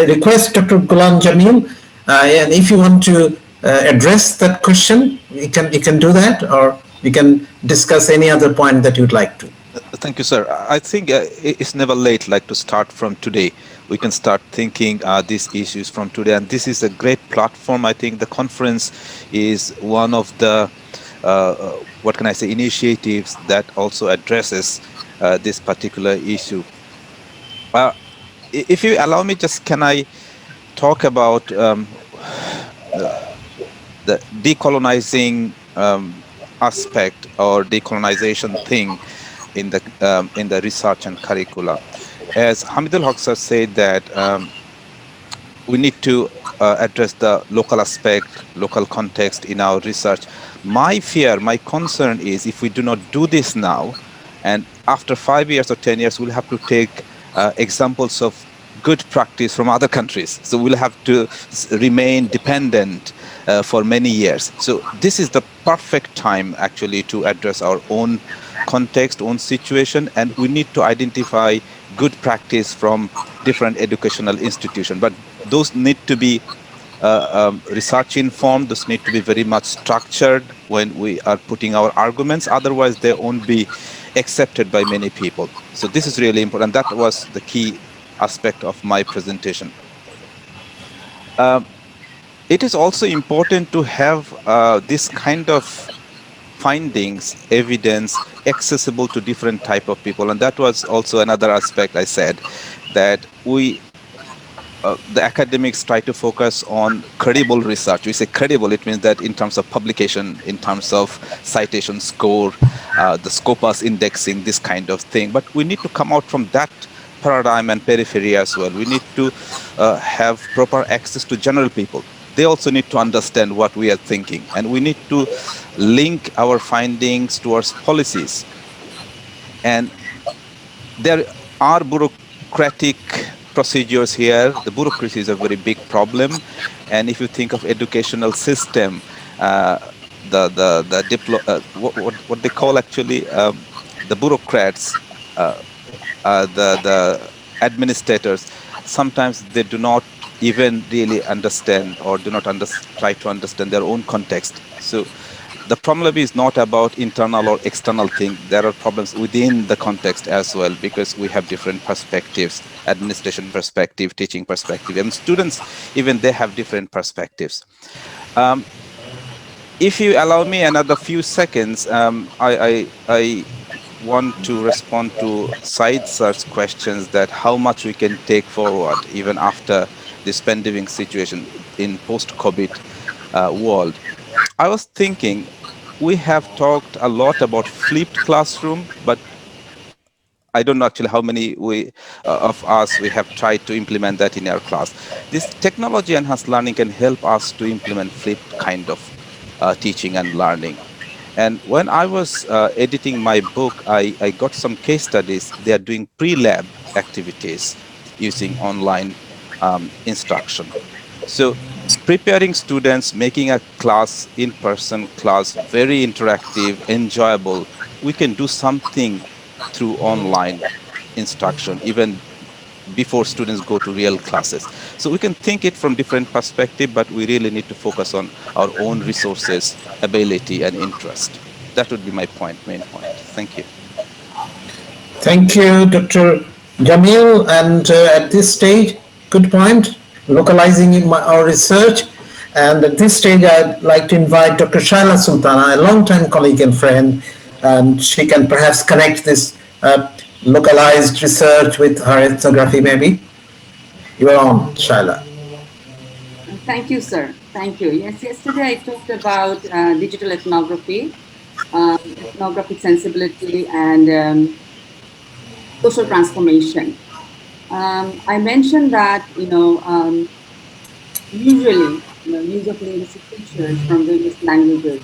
S3: request Dr. Golam Jamil, and if you want to address that question, you can do that, or we can discuss any other point that you'd like to.
S9: Thank you, sir. I think it's never late, like to start from today. We can start thinking these issues from today, and this is a great platform. I think the conference is one of the, initiatives that also addresses this particular issue. If you allow me, can I talk about the decolonizing aspect or decolonization thing in the research and curricula? As Hamidul Haque sir said that we need to address the local aspect, local context in our research. My fear, my concern is if we do not do this now, and after 5 years or 10 years, we'll have to take examples of good practice from other countries. So we'll have to remain dependent for many years. So this is the perfect time actually to address our own context, own situation, and we need to identify good practice from different educational institutions. But those need to be research informed, those need to be very much structured when we are putting our arguments, otherwise they won't be accepted by many people. So this is really important. That was the key aspect of my presentation. It is also important to have this kind of findings, evidence accessible to different type of people. And that was also another aspect I said, that we the academics try to focus on credible research. We say credible, it means that in terms of publication, in terms of citation score, the Scopus indexing, this kind of thing. But we need to come out from that paradigm and periphery as well. We need to have proper access to general people. They also need to understand what we are thinking, and we need to link our findings towards policies. And there are bureaucratic procedures here. The bureaucracy is a very big problem, and if you think of educational system, what they call actually the bureaucrats, the administrators, sometimes they do not even really understand or do not try to understand their own context. So the problem is not about internal or external thing. There are problems within the context as well, because we have different perspectives, administration perspective, teaching perspective, and students, even they have different perspectives. If you allow me another few seconds, I want to respond to side search questions that how much we can take forward even after this pandemic situation in post-COVID world. I was thinking, we have talked a lot about flipped classroom, but I don't know actually how many of us we have tried to implement that in our class. This technology enhanced learning can help us to implement flipped kind of teaching and learning. And when I was editing my book, I got some case studies. They are doing pre-lab activities using online instruction. So preparing students, making a class, in-person class, very interactive, enjoyable. We can do something through online instruction, even before students go to real classes. So we can think it from different perspectives, but we really need to focus on our own resources, ability, and interest. That would be my main point. Thank you.
S3: Thank you, Dr. Jamil. And at this stage, good point, localizing in our research. And at this stage, I'd like to invite Dr. Shaila Sultana, a longtime colleague and friend, and she can perhaps connect this localized research with her ethnography, maybe. You are on, Shaila.
S10: Thank you, sir. Thank you. Yes, yesterday I talked about digital ethnography, ethnographic sensibility, and social transformation. I mentioned that, usually, use of linguistic features from various languages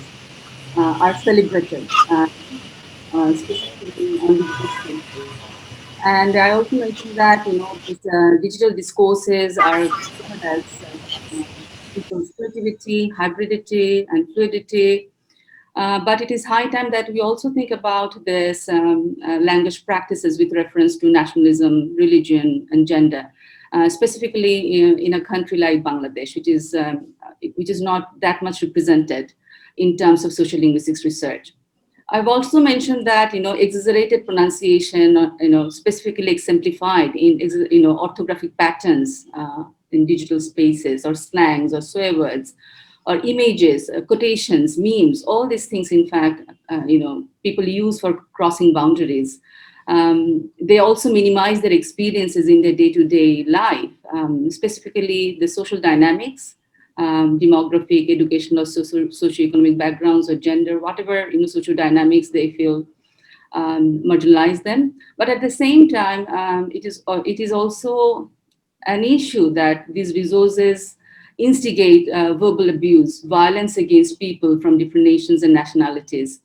S10: are celebrated, specifically on digital spaces. And I also mentioned that, these, digital discourses are considered as people's creativity, hybridity, and fluidity. But it is high time that we also think about this language practices with reference to nationalism, religion, and gender, specifically in a country like Bangladesh, which is not that much represented in terms of social linguistics research. I've also mentioned that, exaggerated pronunciation, specifically exemplified in, orthographic patterns in digital spaces, or slangs, or swear words, or images, quotations, memes, all these things, in fact, people use for crossing boundaries. They also minimize their experiences in their day-to-day life, specifically the social dynamics, demographic, educational, socioeconomic backgrounds, or gender, whatever social dynamics they feel marginalize them. But at the same time, it is also an issue that these resources instigate verbal abuse, violence against people from different nations and nationalities.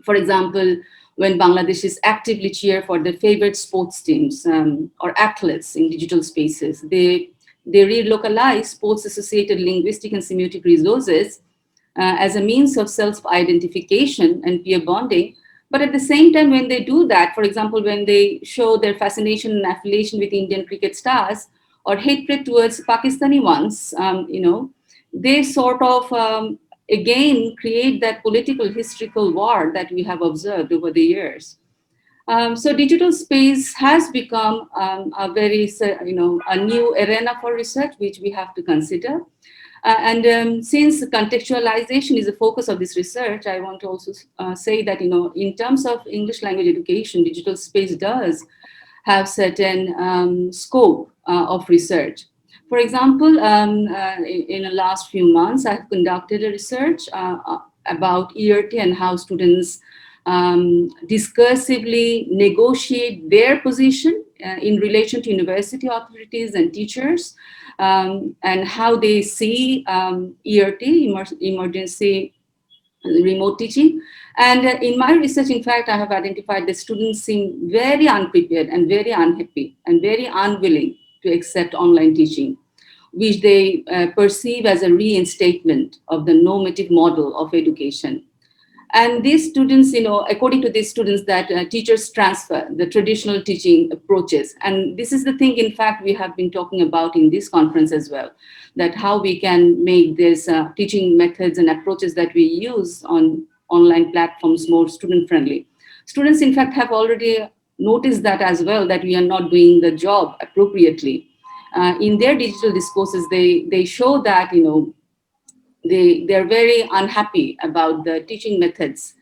S10: For example, when Bangladeshis actively cheer for their favorite sports teams or athletes in digital spaces, they relocalize sports-associated linguistic and semiotic resources as a means of self-identification and peer bonding. But at the same time, when they do that, for example, when they show their fascination and affiliation with Indian cricket stars, or hatred towards Pakistani ones, they sort of, again, create that political historical war that we have observed over the years. So digital space has become a very, a new arena for research, which we have to consider. Since contextualization is the focus of this research, I want to also say that, in terms of English language education, digital space does have certain scope of research. For example, in the last few months, I've conducted a research about ERT and how students discursively negotiate their position in relation to university authorities and teachers, and how they see ERT, emergency remote teaching. And in my research, in fact, I have identified that students seem very unprepared and very unhappy and very unwilling to accept online teaching, which they perceive as a reinstatement of the normative model of education. And these students, according to these students, that teachers transfer the traditional teaching approaches. And this is the thing, in fact, we have been talking about in this conference as well, that how we can make these teaching methods and approaches that we use on online platforms more student-friendly. Students, in fact, have already noticed that as well, that we are not doing the job appropriately. In their digital discourses, they show that, they're very unhappy about the teaching methods.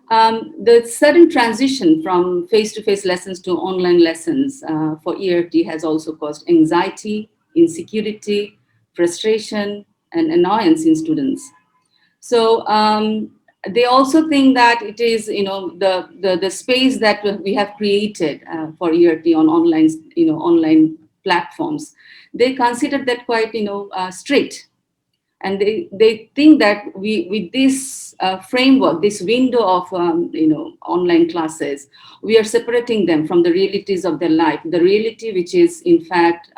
S10: The sudden transition from face-to-face lessons to online lessons for ERT has also caused anxiety, insecurity, frustration, and annoyance in students. So they also think that it is, the space that we have created for ERT on online platforms. They consider that quite, strict. And they think that with this framework, this window of online classes, we are separating them from the realities of their life, the reality which is in fact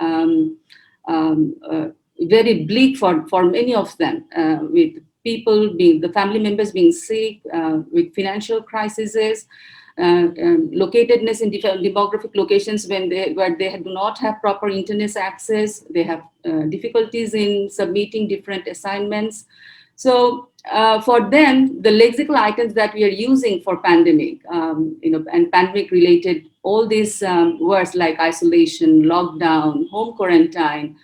S10: very bleak for many of them, with the family members being sick, with financial crises, locatedness in demographic locations where they do not have proper internet access. They have difficulties in submitting different assignments. So for them, the lexical items that we are using for pandemic, and pandemic related, all these words like isolation, lockdown, home quarantine,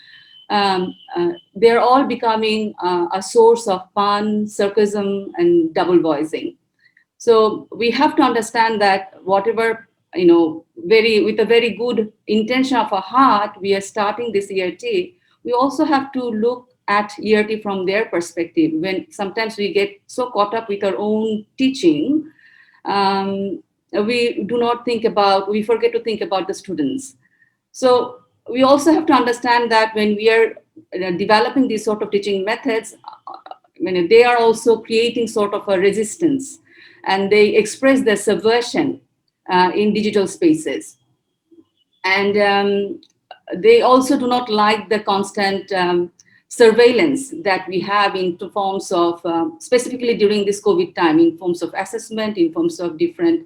S10: they're all becoming a source of pun, sarcasm, and double voicing. So we have to understand that whatever, with a very good intention of our heart, we are starting this ERT, we also have to look at ERT from their perspective. When sometimes we get so caught up with our own teaching, we forget to think about the students. So we also have to understand that when we are developing these sort of teaching methods, they are also creating sort of a resistance, and they express their subversion in digital spaces. And they also do not like the constant surveillance that we have in forms of, specifically during this COVID time, in forms of assessment, in forms of different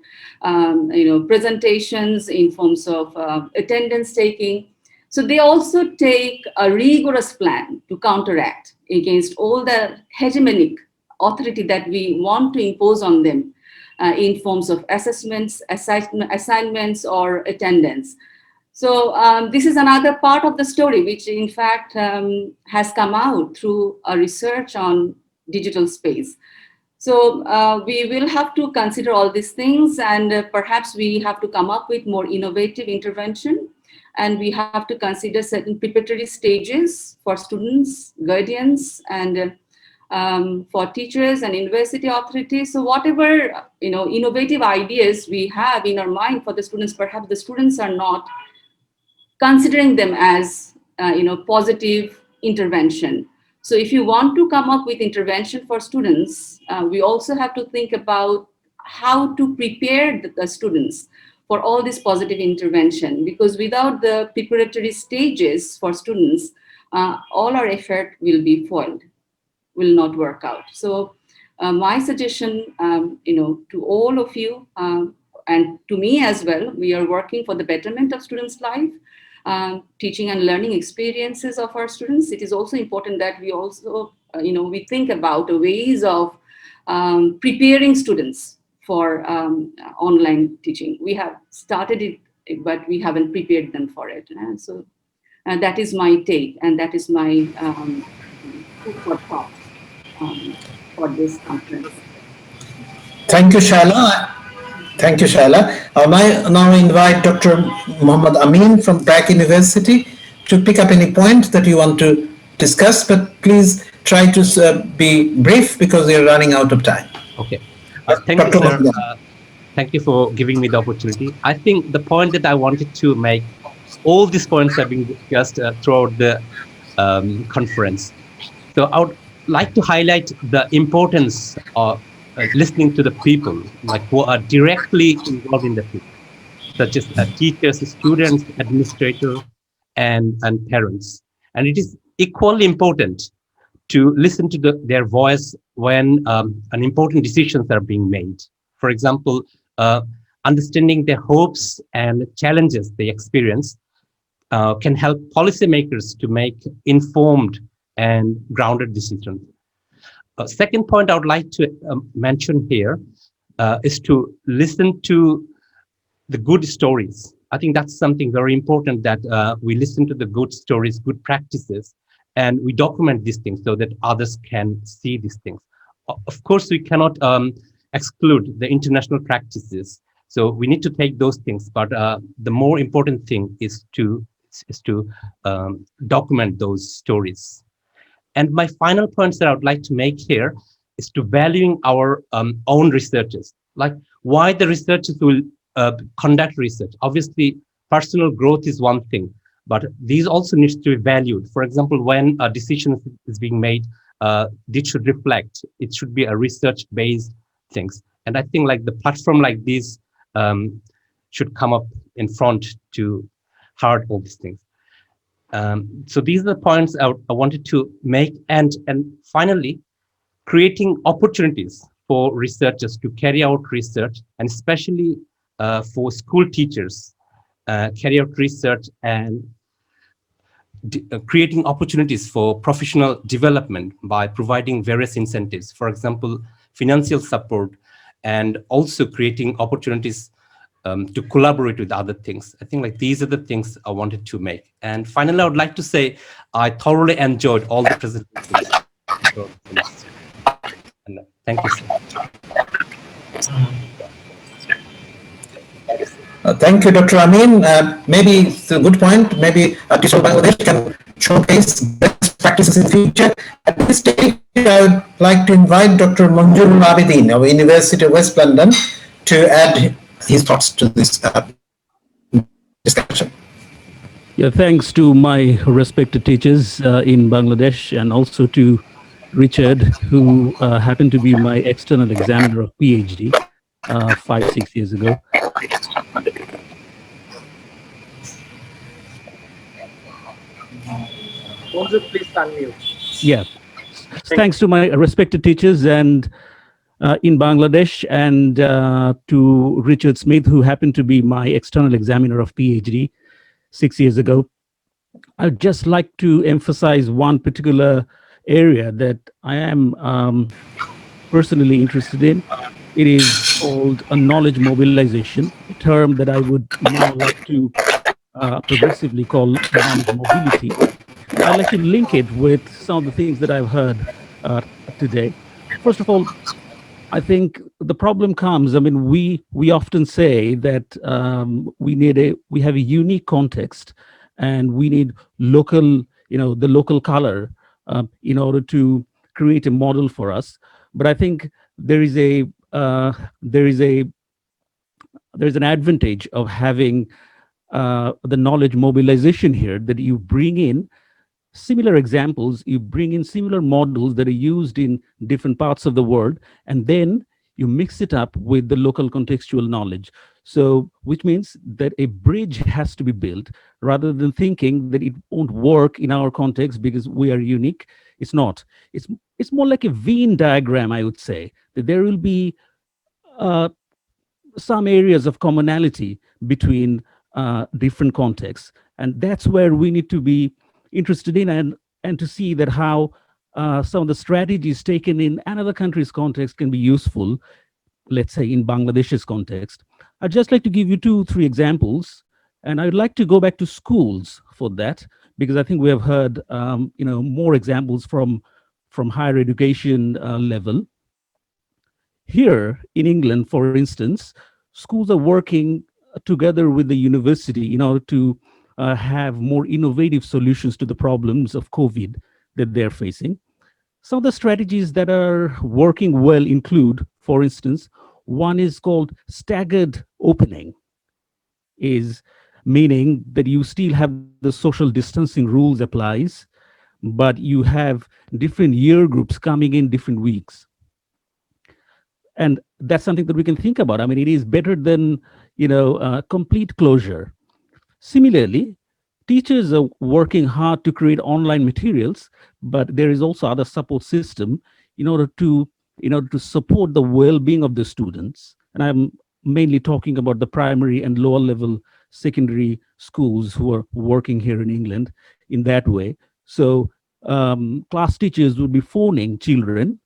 S10: presentations, in forms of attendance taking. So they also take a rigorous plan to counteract against all the hegemonic authority that we want to impose on them in forms of assessments, assignments, or attendance. So this is another part of the story, which in fact has come out through a research on digital space. So we will have to consider all these things, and perhaps we have to come up with more innovative intervention. And we have to consider certain preparatory stages for students, guardians, and for teachers and university authorities. So whatever innovative ideas we have in our mind for the students, perhaps the students are not considering them as positive intervention. So if you want to come up with intervention for students, we also have to think about how to prepare the students for all this positive intervention, because without the preparatory stages for students, all our effort will be foiled, will not work out. So my suggestion, to all of you and to me as well, we are working for the betterment of students' life, teaching and learning experiences of our students. It is also important that we also, we think about ways of preparing students for online teaching. We have started it, but we haven't prepared them for it. So that is my take, and that is my food for thought for this conference.
S3: Thank you, Shaila. Thank you, Shaila. I now invite Dr. Md Amin from BRAC University to pick up any point that you want to discuss, but please try to be brief because we are running out of time.
S11: Okay. Thank you, sir. Thank you for giving me the opportunity. I think the point that I wanted to make, all these points have been discussed throughout the conference. So I would like to highlight the importance of listening to the people, like who are directly involved in the field, such as teachers, students, administrators, and parents. And it is equally important to listen to their voice when an important decisions are being made. For example, understanding their hopes and challenges they experience can help policymakers to make informed and grounded decisions. Second point I would like to mention here is to listen to the good stories. I think that's something very important, that we listen to the good stories, good practices, and we document these things so that others can see these things. Of course, we cannot exclude the international practices. So we need to take those things, but the more important thing is to document those stories. And my final points that I would like to make here is to valuing our own researchers, like why the researchers will conduct research. Obviously, personal growth is one thing, but these also needs to be valued. For example, when a decision is being made, this should reflect, it should be a research-based things. And I think like the platform like this should come up in front to heart all these things. So these are the points I wanted to make. And finally, creating opportunities for researchers to carry out research, and especially for school teachers, carry out research, and creating opportunities for professional development by providing various incentives, for example, financial support, and also creating opportunities to collaborate with other things. I think like these are the things I wanted to make. And finally, I would like to say I thoroughly enjoyed all the presentations. And thank you, sir.
S3: Thank you, Dr. Amin. Maybe it's a good point. Maybe TESOL Bangladesh can showcase best practices in future. At this stage, I would like to invite Dr. Manzoorul Abedin of University of West London to add his thoughts to this discussion.
S12: Yeah, thanks to my respected teachers in Bangladesh, and also to Richard, who happened to be my external examiner of PhD 5-6 years ago.
S2: Please unmute.
S12: Yeah, thanks to my respected teachers and in Bangladesh, and to Richard Smith, who happened to be my external examiner of PhD 6 years ago. I'd just like to emphasize one particular area that I am personally interested in. It is called a knowledge mobilization, a term that I would now like to progressively call knowledge mobility. I'd like to link it with some of the things that I've heard today. First of all, I think the problem comes, I mean, we often say that we have a unique context, and we need local, the local color in order to create a model for us. But I think there's an advantage of having the knowledge mobilization here, that you bring in similar examples, you bring in similar models that are used in different parts of the world, and then you mix it up with the local contextual knowledge. So, which means that a bridge has to be built, rather than thinking that it won't work in our context because we are unique. It's not. It's more like a Venn diagram, I would say, that there will be some areas of commonality between different contexts. And that's where we need to be interested in, and to see that how some of the strategies taken in another country's context can be useful, let's say in Bangladesh's context. I'd just like to give you 2-3 examples, and I'd like to go back to schools for that, because I think we have heard more examples from higher education level. Here in England, for instance, schools are working together with the university in order to have more innovative solutions to the problems of COVID that they're facing. Some of the strategies that are working well include, for instance, one is called staggered opening, is meaning that you still have the social distancing rules applies, but you have different year groups coming in different weeks. And that's something that we can think about. I mean, it is better than, complete closure. Similarly, teachers are working hard to create online materials, but there is also other support system in order to support the well-being of the students. And I'm mainly talking about the primary and lower level secondary schools who are working here in England in that way. So class teachers will be phoning children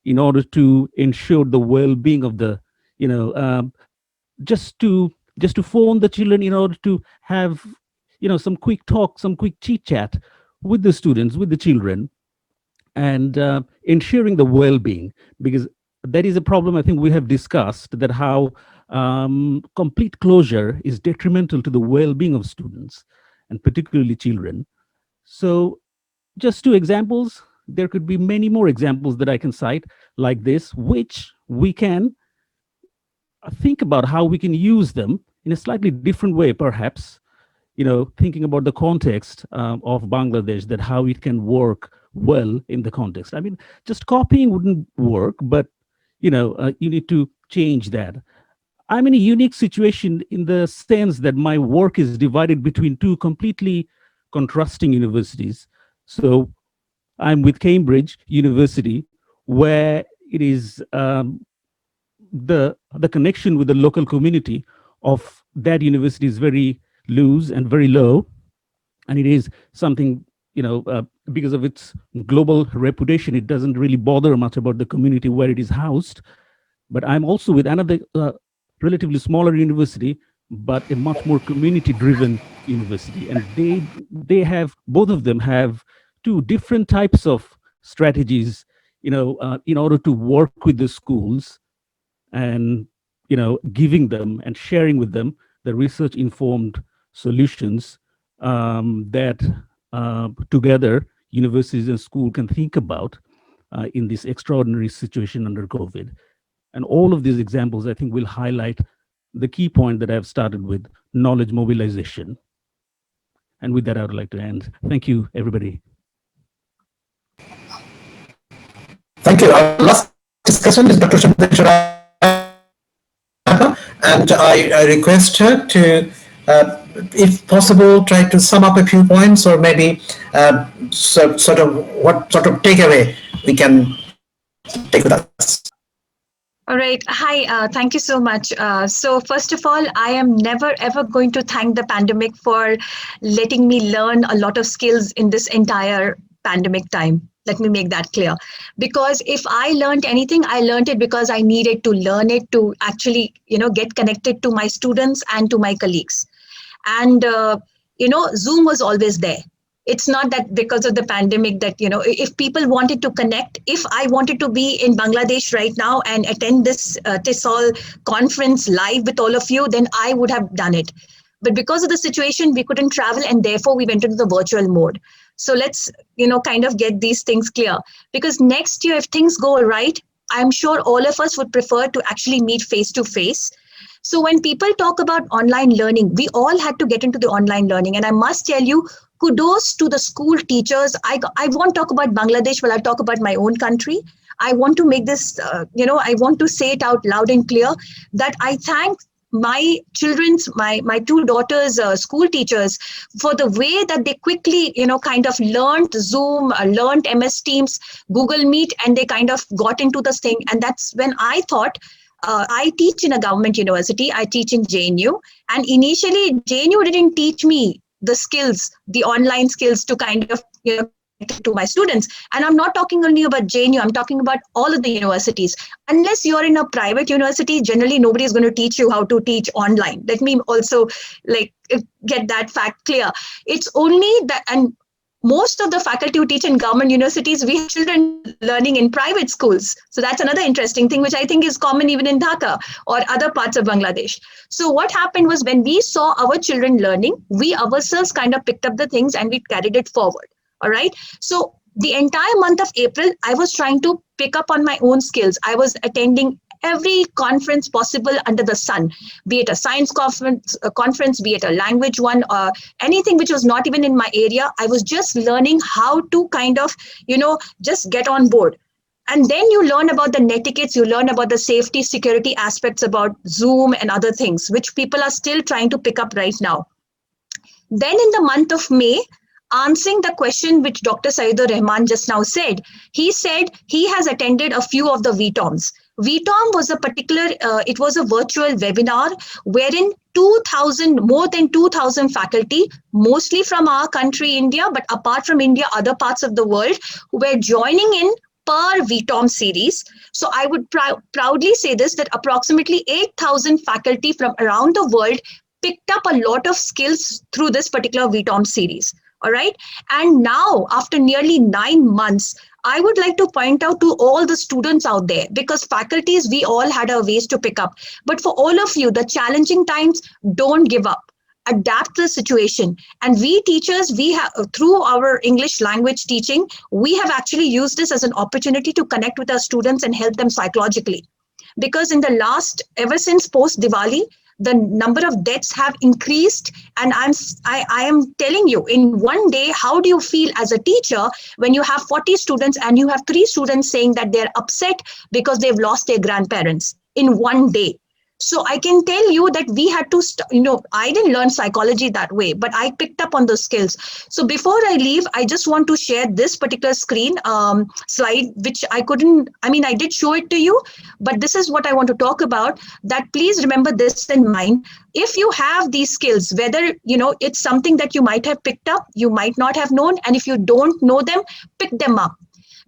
S12: in order to ensure the well-being of the, just to phone the children in order to have, some quick talk, some quick chit chat with the students, with the children, and ensuring the well-being, because that is a problem I think we have discussed, that how complete closure is detrimental to the well-being of students and particularly children. So just two examples. There could be many more examples that I can cite like this, which we can think about how we can use them in a slightly different way, perhaps, thinking about the context of Bangladesh, that how it can work well in the context. I mean, just copying wouldn't work, but, you need to change that. I'm in a unique situation in the sense that my work is divided between two completely contrasting universities. So I'm with Cambridge University, where it is the connection with the local community of that university is very loose and very low, and it is something, because of its global reputation, it doesn't really bother much about the community where it is housed. But I'm also with another relatively smaller university, but a much more community-driven university, and they have, both of them have two different types of strategies, in order to work with the schools and, giving them and sharing with them the research-informed solutions that together universities and school can think about in this extraordinary situation under COVID. And all of these examples, I think, will highlight the key point that I've started with, knowledge mobilization. And with that, I would like to end. Thank you, everybody.
S3: Thank you. Our last discussion is Dr. Sandesha Rayapa, and I request her to, if possible, try to sum up a few points, or maybe sort of what sort of takeaway we can take with us.
S13: All right. Hi. Thank you so much. So first of all, I am never ever going to thank the pandemic for letting me learn a lot of skills in this entire pandemic time. Let me make that clear. Because if I learned anything, I learned it because I needed to learn it to actually, get connected to my students and to my colleagues. And, Zoom was always there. It's not that because of the pandemic that, if people wanted to connect, if I wanted to be in Bangladesh right now and attend this TESOL conference live with all of you, then I would have done it. But because of the situation, we couldn't travel, and therefore we went into the virtual mode. So let's, kind of get these things clear. Because next year, if things go right, I'm sure all of us would prefer to actually meet face to face. So when people talk about online learning, we all had to get into the online learning. And I must tell you, kudos to the school teachers. I won't talk about Bangladesh, but I'll talk about my own country. I want to make this, I want to say it out loud and clear that I thank my children's, my two daughters' school teachers for the way that they quickly, kind of learned Zoom, learned MS Teams, Google Meet, and they kind of got into this thing. And that's when I thought, I teach in a government university. I teach in JNU. And initially, JNU didn't teach me the skills, the online skills to kind of, to my students. And I'm not talking only about JNU, I'm talking about all of the universities. Unless you're in a private university, generally nobody is going to teach you how to teach online. Let me also get that fact clear. It's only that, and most of the faculty who teach in government universities, we have children learning in private schools. So that's another interesting thing, which I think is common even in Dhaka or other parts of Bangladesh. So what happened was when we saw our children learning, we ourselves kind of picked up the things and we carried it forward. All right. So the entire month of April, I was trying to pick up on my own skills. I was attending every conference possible under the sun, be it a science conference, be it a language one, or anything which was not even in my area. I was just learning how to kind of, just get on board. And then you learn about the netiquettes, you learn about the safety, security aspects about Zoom and other things, which people are still trying to pick up right now. Then in the month of May, answering the question which Dr. Sayeedur Rahman just now said, he said he has attended a few of the VTOMs. VTOM was it was a virtual webinar wherein more than 2,000 faculty, mostly from our country, India, but apart from India, other parts of the world, who were joining in per VTOM series. So I would proudly say this, that approximately 8,000 faculty from around the world picked up a lot of skills through this particular VTOM series. All right. And now, after nearly 9 months, I would like to point out to all the students out there, because faculties, we all had our ways to pick up. But for all of you, the challenging times, don't give up. Adapt the situation. And we teachers, we have, through our English language teaching, we have actually used this as an opportunity to connect with our students and help them psychologically. Because in the ever since post-Diwali, the number of deaths have increased. And I am telling you, in one day, how do you feel as a teacher when you have 40 students and you have 3 students saying that they're upset because they've lost their grandparents in one day? So I can tell you that we had to, I didn't learn psychology that way, but I picked up on those skills. So before I leave, I just want to share this particular slide, which I did show it to you, but this is what I want to talk about, that please remember this in mind. If you have these skills, whether, it's something that you might have picked up, you might not have known, and if you don't know them, pick them up.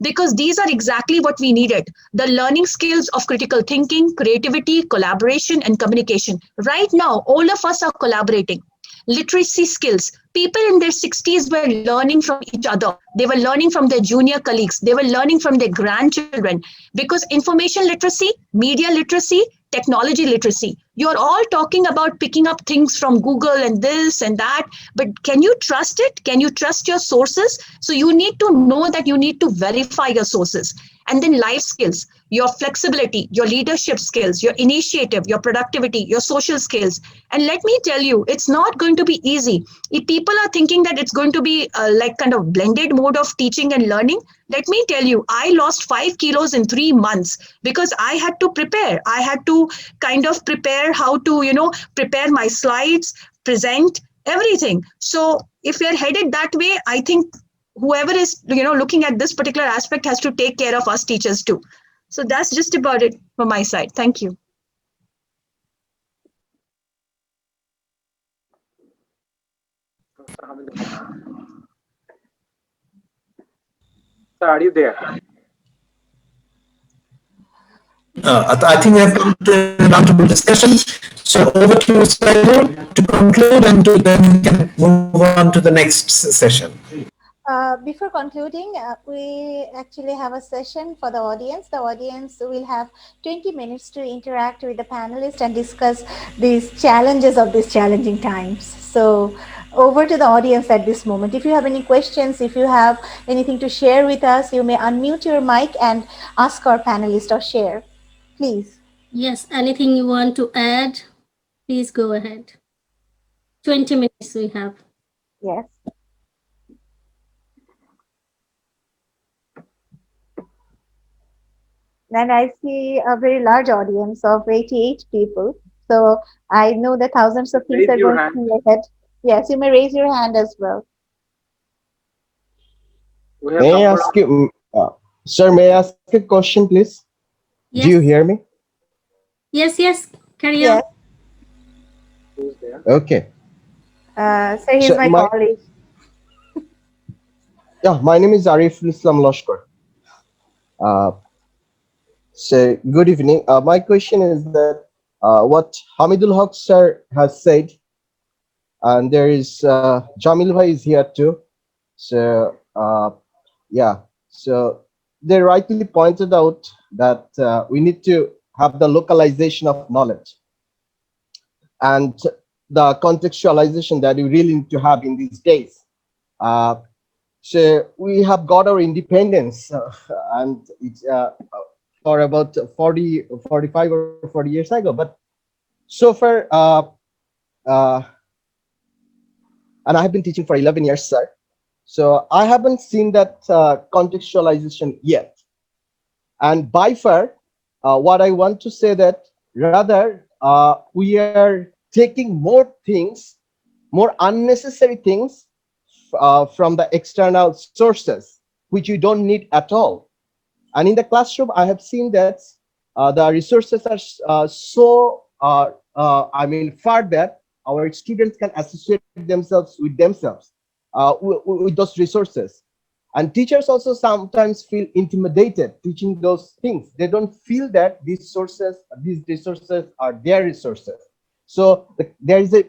S13: Because these are exactly what we needed. The learning skills of critical thinking, creativity, collaboration, and communication. Right now, all of us are collaborating. Literacy skills. People in their 60s were learning from each other. They were learning from their junior colleagues. They were learning from their grandchildren. Because information literacy, media literacy, technology literacy. You're all talking about picking up things from Google and this and that, but can you trust it? Can you trust your sources? So you need to know that you need to verify your sources. And then life skills, your flexibility, your leadership skills, your initiative, your productivity, your social skills. And let me tell you, it's not going to be easy. If people are thinking that it's going to be like kind of blended mode of teaching and learning, let me tell you, I lost 5 kilos in 3 months because I had to prepare. I had to kind of prepare how to, prepare my slides, present, everything. So if we're headed that way, I think whoever is, looking at this particular aspect has to take care of us teachers too. So that's just about it from my side. Thank you.
S2: Sir, are you there?
S3: I think we have come to a roundtable discussion. So over to you, Sayeedur, to conclude, and then we can move on to the next session.
S1: Before concluding, we actually have a session for the audience. The audience will have 20 minutes to interact with the panelists and discuss these challenges of these challenging times. So over to the audience at this moment. If you have any questions, if you have anything to share with us, you may unmute your mic and ask our panelist or share. Please.
S4: Yes, anything you want to add, please go ahead. 20 minutes we have.
S1: Yes. And I see a very large audience of 88 people. So I know that thousands of things are going to be ahead. Yes, you may raise your hand as well.
S14: May I ask you, sir, may I ask a question, please?
S4: Yes.
S14: Do you hear me?
S4: Yes, carry on.
S14: Okay.
S1: So he's my colleague.
S14: Yeah, my name is Arif Islam Lashkar. So good evening. My question is that what Hamidul Haque sir has said, and there is Jamil Bhai is here too. So yeah, so they rightly pointed out that we need to have the localization of knowledge and the contextualization that we really need to have in these days. So we have got our independence and it's for about 45 or 40 years ago, but so far, and I have been teaching for 11 years, sir. So I haven't seen that contextualization yet. And by far, what I want to say that rather we are taking more things, more unnecessary things from the external sources, which you don't need at all. And in the classroom, I have seen that the resources are so, far that our students can associate themselves with those resources. And teachers also sometimes feel intimidated teaching those things. They don't feel that these resources are their resources. So there is a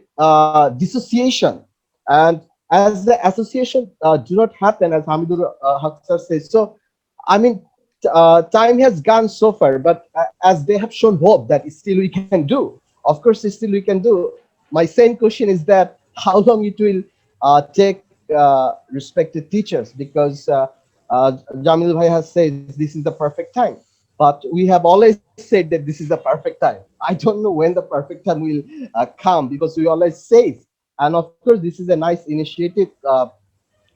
S14: dissociation. And as the association do not happen, as Hamidul Haque says, so I mean, time has gone so far, but as they have shown hope that still we can do, of course, still we can do. My same question is that how long it will take respected teachers, because Jamil Bhai has said this is the perfect time, but we have always said that this is the perfect time. I don't know when the perfect time will come, because we always say, and of course, this is a nice initiative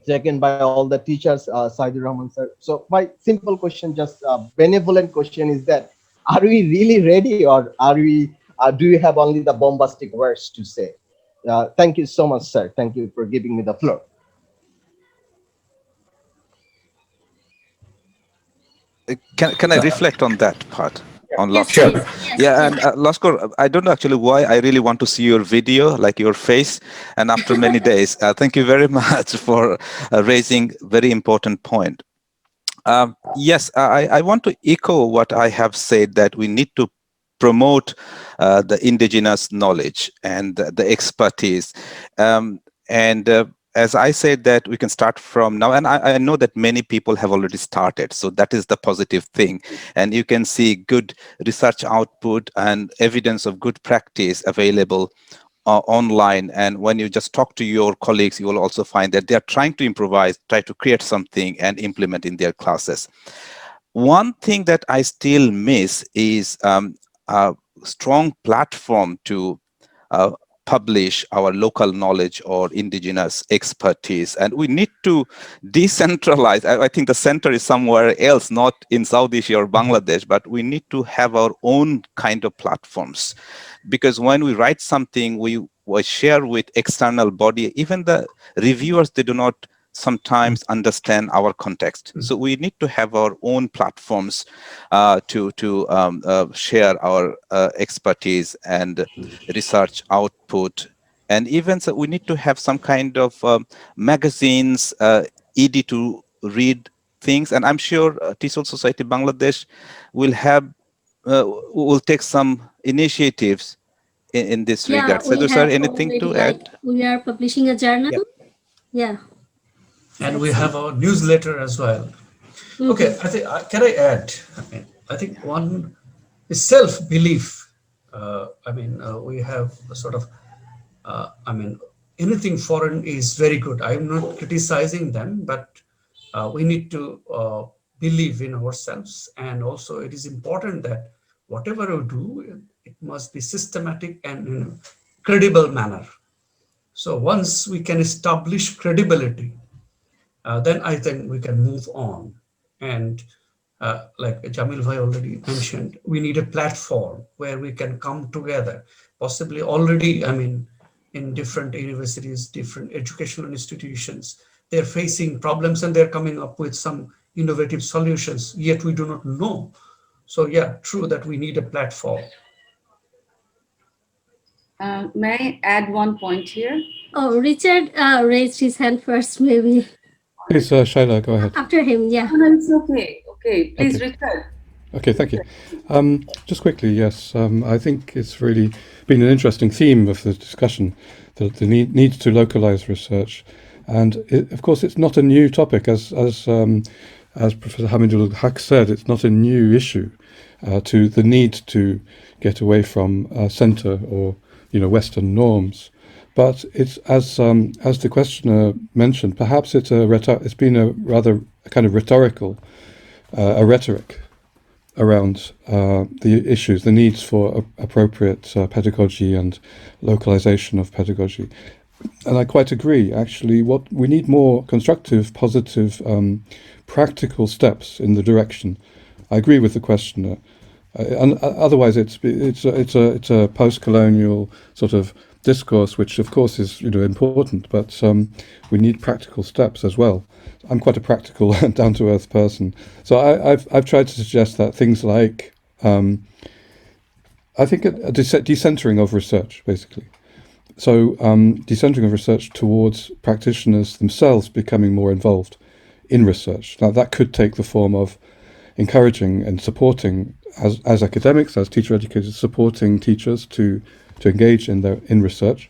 S14: taken by all the teachers, Sayeedur Rahman sir. So my simple question, just benevolent question, is that are we really ready, or are we? Do you have only the bombastic words to say? Thank you so much, sir. Thank you for giving me the floor.
S9: Can I reflect on that part? On
S4: Yes,
S9: Laskar.
S4: please. Yes,
S9: Yeah,
S4: yes.
S9: and Laskar, I don't know actually why I really want to see your video, like your face, and after many days. Thank you very much for raising very important point. Yes, I want to echo what I have said, that we need to promote the indigenous knowledge and the expertise. And as I said, that we can start from now, and I know that many people have already started, so that is the positive thing. And you can see good research output and evidence of good practice available online. And when you just talk to your colleagues, you will also find that they are trying to improvise, try to create something and implement in their classes. One thing that I still miss is a strong platform to publish our local knowledge or indigenous expertise. And we need to decentralize. I think the center is somewhere else, not in South Asia or Bangladesh, but we need to have our own kind of platforms. Because when we write something, we share with external body, even the reviewers, they do not sometimes understand our context. So we need to have our own platforms to share our expertise and research output. And even so, we need to have some kind of magazines, easy to read things. And I'm sure TESOL Society Bangladesh will take some initiatives in this regard. Sayeedur sir, anything to add?
S4: We are publishing a journal. Yeah.
S8: And we have our newsletter as well. Okay, I think, can I add? I think one is self-belief. We have a sort of, anything foreign is very good. I'm not criticizing them, but we need to believe in ourselves. And also it is important that whatever we do, it must be systematic and in a credible manner. So once we can establish credibility, then I think we can move on. And like Jamil Bhai already mentioned, we need a platform where we can come together, possibly already, in different universities, different educational institutions, they're facing problems and they're coming up with some innovative solutions, yet we do not know. So yeah, true that we need a platform.
S10: May I add one point here?
S4: Oh, Richard raised his hand first, maybe.
S5: Please, Shaila, go ahead.
S4: After him, yeah.
S10: No, it's okay. Okay, please,
S5: Okay.
S10: Richard.
S5: Okay, thank you. Just quickly, yes, I think it's really been an interesting theme of the discussion, the need to localize research. And of course, it's not a new topic, as Professor Hamidul Haque said. It's not a new issue to the need to get away from centre or Western norms. But it's as the questioner mentioned, perhaps it's been a rather kind of rhetorical, a rhetoric around the issues, the needs for appropriate pedagogy and localization of pedagogy. And I quite agree, actually. What we need more constructive, positive, practical steps in the direction. I agree with the questioner. Otherwise, it's a post-colonial sort of discourse, which of course is important, but we need practical steps as well. I'm quite a practical, down-to-earth person, so I've tried to suggest that things like I think a decentering of research, basically. So decentering of research towards practitioners themselves becoming more involved in research. Now that could take the form of encouraging and supporting, as academics, as teacher educators, supporting teachers to engage in research.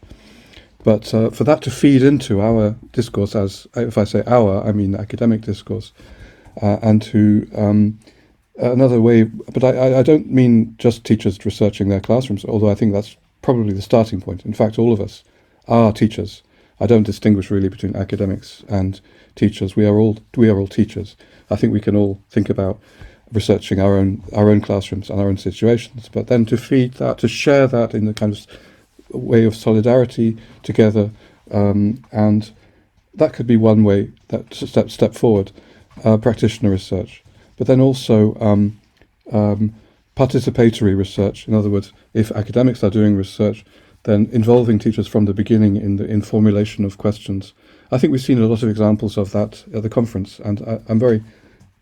S5: But for that to feed into our discourse, as if I say our, I mean academic discourse, and to another way, but I don't mean just teachers researching their classrooms, although I think that's probably the starting point. In fact, all of us are teachers. I don't distinguish really between academics and teachers. We are all teachers. I think we can all think about researching our own classrooms and our own situations, but then to feed that, to share that in the kind of way of solidarity together, and that could be one way that step forward, practitioner research. But then also participatory research. In other words, if academics are doing research, then involving teachers from the beginning in formulation of questions. I think we've seen a lot of examples of that at the conference, and I'm very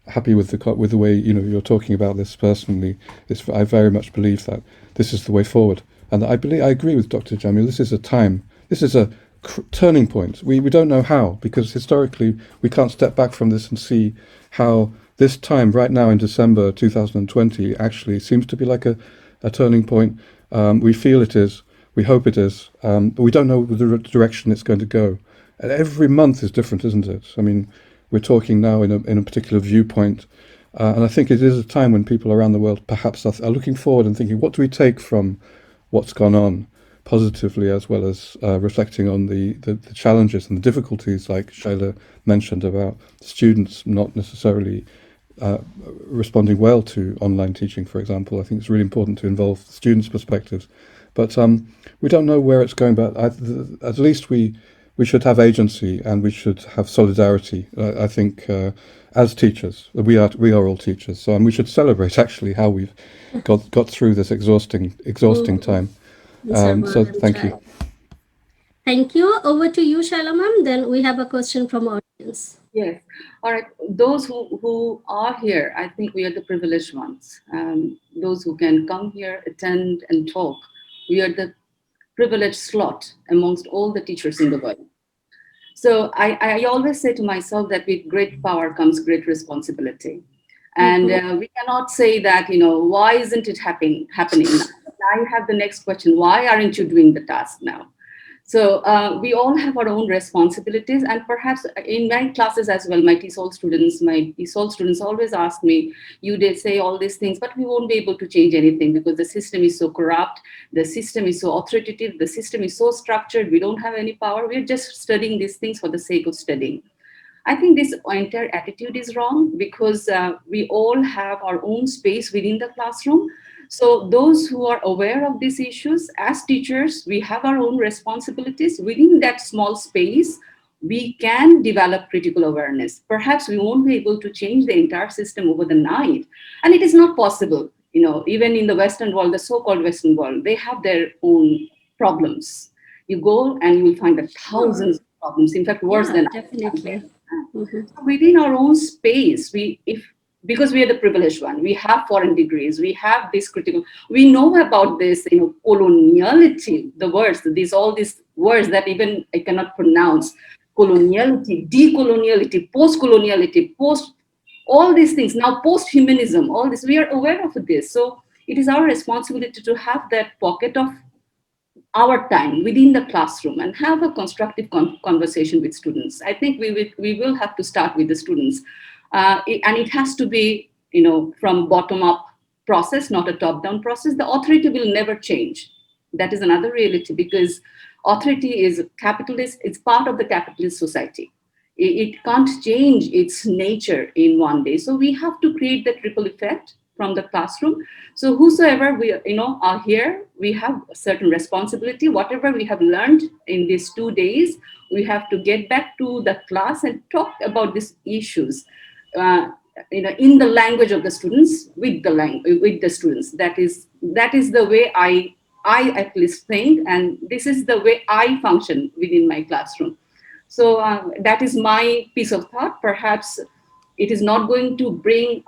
S5: happy with the way you're talking about this personally. I very much believe that this is the way forward, and I agree with Dr. Jamil. This is a time. This is a turning point. We don't know how, because historically we can't step back from this and see how this time right now in December 2020 actually seems to be like a turning point. We feel it is. We hope it is, but we don't know the direction it's going to go. And every month is different, isn't it? I mean, we're talking now in a particular viewpoint, and I think it is a time when people around the world perhaps are looking forward and thinking, what do we take from what's gone on, positively as well as reflecting on the challenges and the difficulties, like Shaila mentioned about students not necessarily responding well to online teaching, for example. I think it's really important to involve students' perspectives. But we don't know where it's going, but at least we should have agency and we should have solidarity. I think as teachers, we are all teachers, so we should celebrate actually how we've got through this exhausting time. So thank you.
S4: Thank you. Over to you, Shaila ma'am. Then we have a question from audience.
S10: Yes. All right. Those who are here, I think we are the privileged ones. Those who can come here, attend and talk. We are the privileged slot amongst all the teachers in the world. So I always say to myself that with great power comes great responsibility. And we cannot say that, why isn't it happening now? I have the next question. Why aren't you doing the task now? So we all have our own responsibilities, and perhaps in my classes as well, my TESOL students always ask me, you did say all these things, but we won't be able to change anything because the system is so corrupt, the system is so authoritative, the system is so structured, we don't have any power, we're just studying these things for the sake of studying. I think this entire attitude is wrong because we all have our own space within the classroom. So those who are aware of these issues, as teachers, we have our own responsibilities. Within that small space, we can develop critical awareness. Perhaps we won't be able to change the entire system over the night. And it is not possible. Even in the Western world, the so-called Western world, they have their own problems. You go and you will find thousands of problems, in fact, worse than
S4: definitely.
S10: Within our own space, because we are the privileged one, we have foreign degrees, we have this critical, we know about this, coloniality, the words, all these words that even I cannot pronounce, coloniality, decoloniality, post-coloniality, all these things, now post-humanism, all this, we are aware of this. So it is our responsibility to have that pocket of our time within the classroom and have a constructive conversation with students. I think we will have to start with the students, and it has to be, from bottom up process, not a top down process. The authority will never change. That is another reality, because authority is capitalist. It's part of the capitalist society. It can't change its nature in one day. So we have to create that ripple effect from the classroom. So whosoever we are here, we have a certain responsibility. Whatever we have learned in these 2 days, we have to get back to the class and talk about these issues, in the language of the students, with the students. That is the way I at least think, and this is the way I function within my classroom. So that is my piece of thought. Perhaps it is not going to bring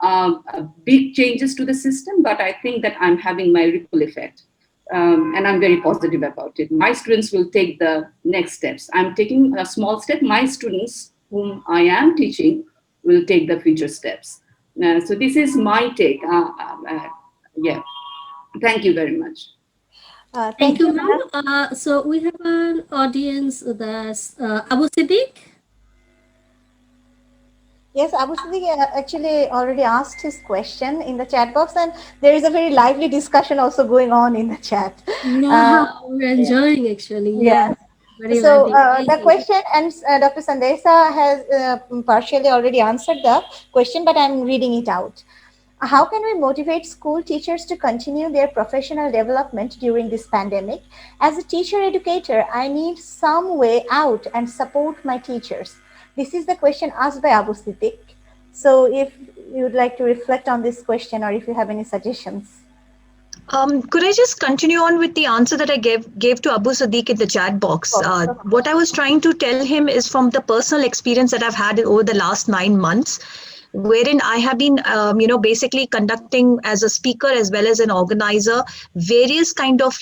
S10: big changes to the system, but I think that I'm having my ripple effect. And I'm very positive about it. My students will take the next steps. I'm taking a small step. My students whom I am teaching will take the future steps. So this is my take. Yeah. Thank you very much.
S4: Thank you, ma'am. So we have an audience, that's Abu Siddiq.
S1: Yes, Abu Siddiq actually already asked his question in the chat box, and there is a very lively discussion also going on in the chat.
S4: Wow, we're enjoying actually.
S1: Yeah.
S4: Very
S1: So
S4: lively.
S1: the question, and Dr. Sandesha has partially already answered the question, but I'm reading it out. How can we motivate school teachers to continue their professional development during this pandemic? As a teacher educator, I need some way out and support my teachers. This is the question asked by Abu Siddiq. So if you would like to reflect on this question, or if you have any suggestions.
S13: Could I just continue on with the answer that I gave to Abu Siddiq in the chat box? What I was trying to tell him is from the personal experience that I've had over the last 9 months, wherein I have been, basically conducting as a speaker as well as an organizer, various kind of,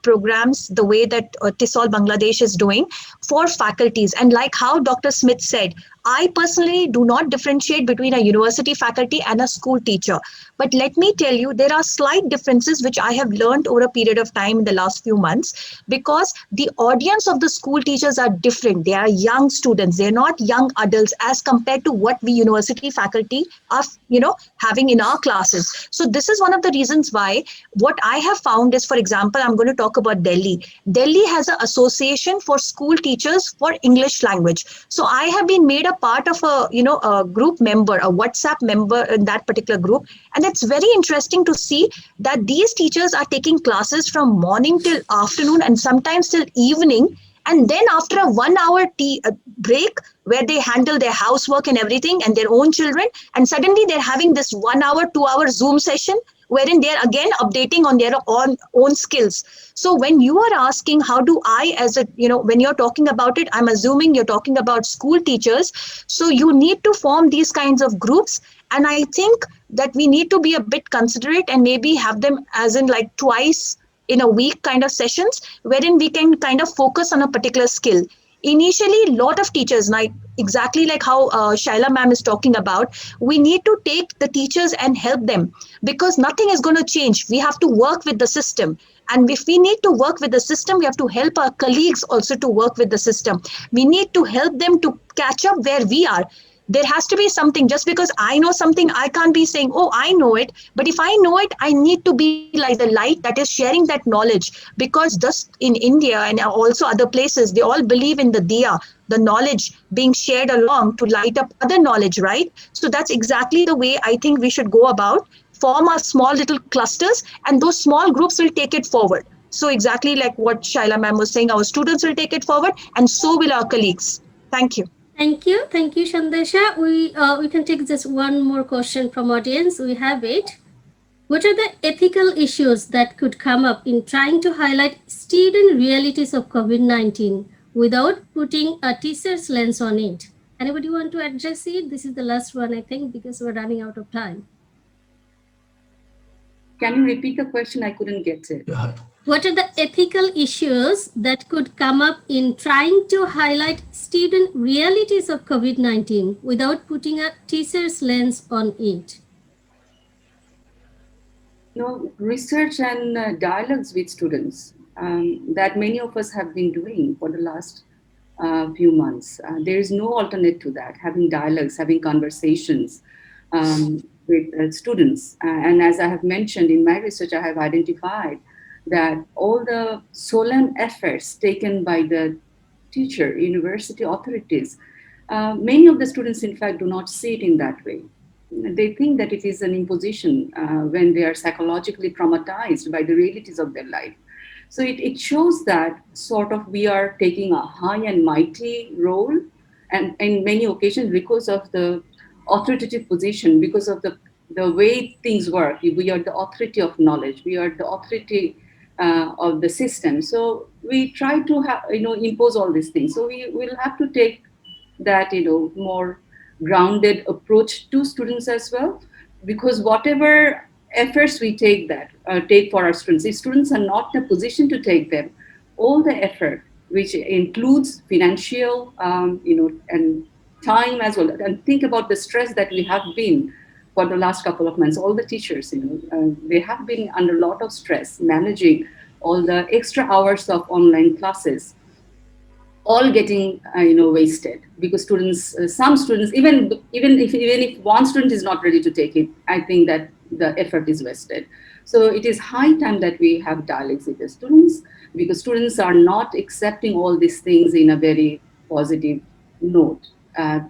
S13: programs, the way that TESOL Bangladesh is doing for faculties. And like how Dr. Smith said, I personally do not differentiate between a university faculty and a school teacher. But let me tell you, there are slight differences which I have learned over a period of time in the last few months, because the audience of the school teachers are different. They are young students. They're not young adults as compared to what we university faculty are, having in our classes. So this is one of the reasons why what I have found is, for example, I'm going to talk about Delhi. Delhi has an association for school teachers for English language. So I have been made a part of a group member, a WhatsApp member in that particular group. And it's very interesting to see that these teachers are taking classes from morning till afternoon and sometimes till evening. And then after a 1 hour break where they handle their housework and everything and their own children, and suddenly they're having this 1 hour, 2 hour Zoom session wherein they're again updating on their own skills. So when you are asking how do I, as a, when you're talking about it, I'm assuming you're talking about school teachers. So you need to form these kinds of groups. And I think that we need to be a bit considerate and maybe have them as in like twice in a week kind of sessions, wherein we can kind of focus on a particular skill. Initially, a lot of teachers, like exactly like how Shaila ma'am is talking about, we need to take the teachers and help them, because nothing is going to change. We have to work with the system. And if we need to work with the system, we have to help our colleagues also to work with the system. We need to help them to catch up where we are. There has to be something. Just because I know something, I can't be saying, oh, I know it. But if I know it, I need to be like the light that is sharing that knowledge. Because just in India and also other places, they all believe in the diya, the knowledge being shared along to light up other knowledge, right? So that's exactly the way I think we should go about, form our small little clusters, and those small groups will take it forward. So exactly like what Shaila ma'am was saying, our students will take it forward, and so will our colleagues. Thank you.
S4: Thank you, Sandesha. We can take just one more question from audience. We have it. What are the ethical issues that could come up in trying to highlight student realities of COVID-19 without putting a teacher's lens on it? Anybody want to address it? This is the last one, I think, because we're running out of time.
S10: Can you repeat the question? I couldn't get it.
S4: What are the ethical issues that could come up in trying to highlight student realities of COVID-19 without putting a teacher's lens on it?
S10: Research and dialogues with students. that many of us have been doing for the last few months. There is no alternate to that, having dialogues, having conversations with students. And as I have mentioned in my research, I have identified that all the solemn efforts taken by the teacher, university authorities, many of the students, in fact, do not see it in that way. They think that it is an imposition when they are psychologically traumatized by the realities of their life. So it shows that sort of we are taking a high and mighty role, and in many occasions because of the authoritative position, because of the way things work. We are the authority of knowledge. We are the authority of the system. So we try to impose all these things. So we will have to take that more grounded approach to students as well, because whatever efforts we take for our students, if students are not in a position to take them, all the effort, which includes financial and time as well, and think about the stress that we have been for the last couple of months. All the teachers, they have been under a lot of stress managing all the extra hours of online classes, all getting wasted because students, some students, even if one student is not ready to take it, I think that the effort is wasted. So it is high time that we have dialogues with the students, because students are not accepting all these things in a very positive note.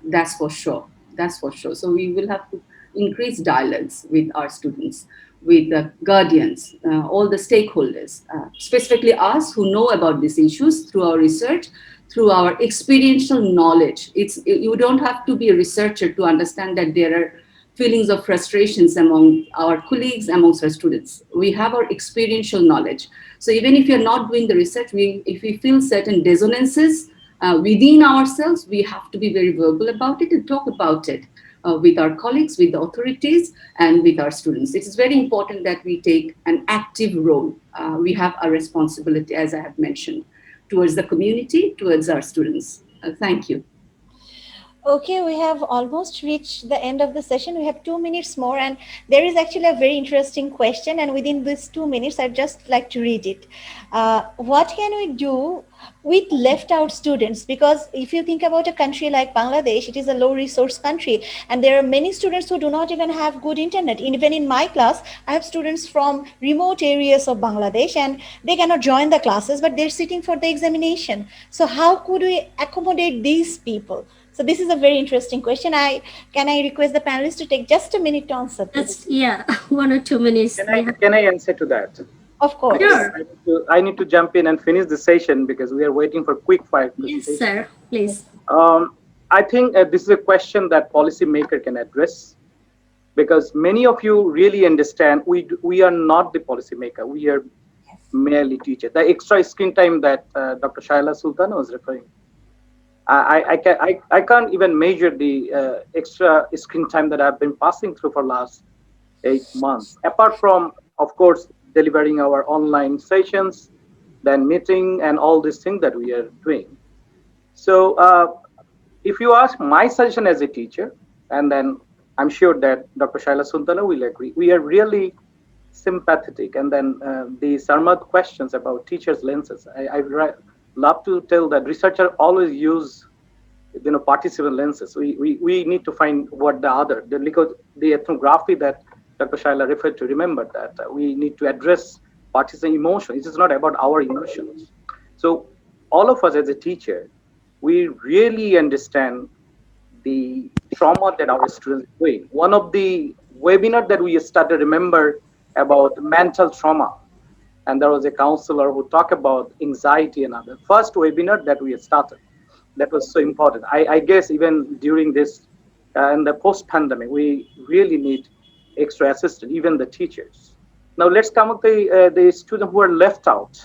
S10: That's for sure. That's for sure. So we will have to increase dialogues with our students, with the guardians, all the stakeholders, specifically us who know about these issues through our research, through our experiential knowledge. You don't have to be a researcher to understand that there are feelings of frustrations among our colleagues, amongst our students. We have our experiential knowledge. So even if you're not doing the research, if we feel certain dissonances within ourselves, we have to be very verbal about it and talk about it with our colleagues, with the authorities, and with our students. It is very important that we take an active role. We have a responsibility, as I have mentioned, towards the community, towards our students. Thank you.
S1: Okay, we have almost reached the end of the session. We have 2 minutes more, and there is actually a very interesting question, and within these 2 minutes, I'd just like to read it. What can we do with left out students? Because if you think about a country like Bangladesh, it is a low resource country, and there are many students who do not even have good internet. Even in my class, I have students from remote areas of Bangladesh, and they cannot join the classes, but they're sitting for the examination. So how could we accommodate these people? So this is a very interesting question. Can I request the panelists to take just a minute to answer this?
S4: Yeah, 1 or 2 minutes.
S2: Can I answer to that?
S1: Of course.
S4: Sure.
S2: I need to jump in and finish the session because we are waiting for quick fire.
S4: Yes, sir. Please.
S2: I think this is a question that policymaker can address, because many of you really understand we are not the policymaker. We are merely teachers. The extra screen time that Dr. Shaila Sultana was referring. I can't even measure the extra screen time that I've been passing through for last 8 months. Apart from, of course, delivering our online sessions, then meeting and all these things that we are doing. So if you ask my suggestion as a teacher, and then I'm sure that Dr. Shaila Sultana will agree, we are really sympathetic. And then the Sarmad questions about teachers' lenses, I love to tell that researchers always use participant lenses. We need to find what the ethnography that Dr. Shaila referred to, remember that we need to address participant emotion. It is not about our emotions. So all of us as a teacher, we really understand the trauma that our students are doing. One of the webinars that we started, remember, about mental trauma, and there was a counselor who talked about anxiety and other. First webinar that we started, that was so important. I guess even during this and the post-pandemic, we really need extra assistance, even the teachers. Now let's come with the students who are left out.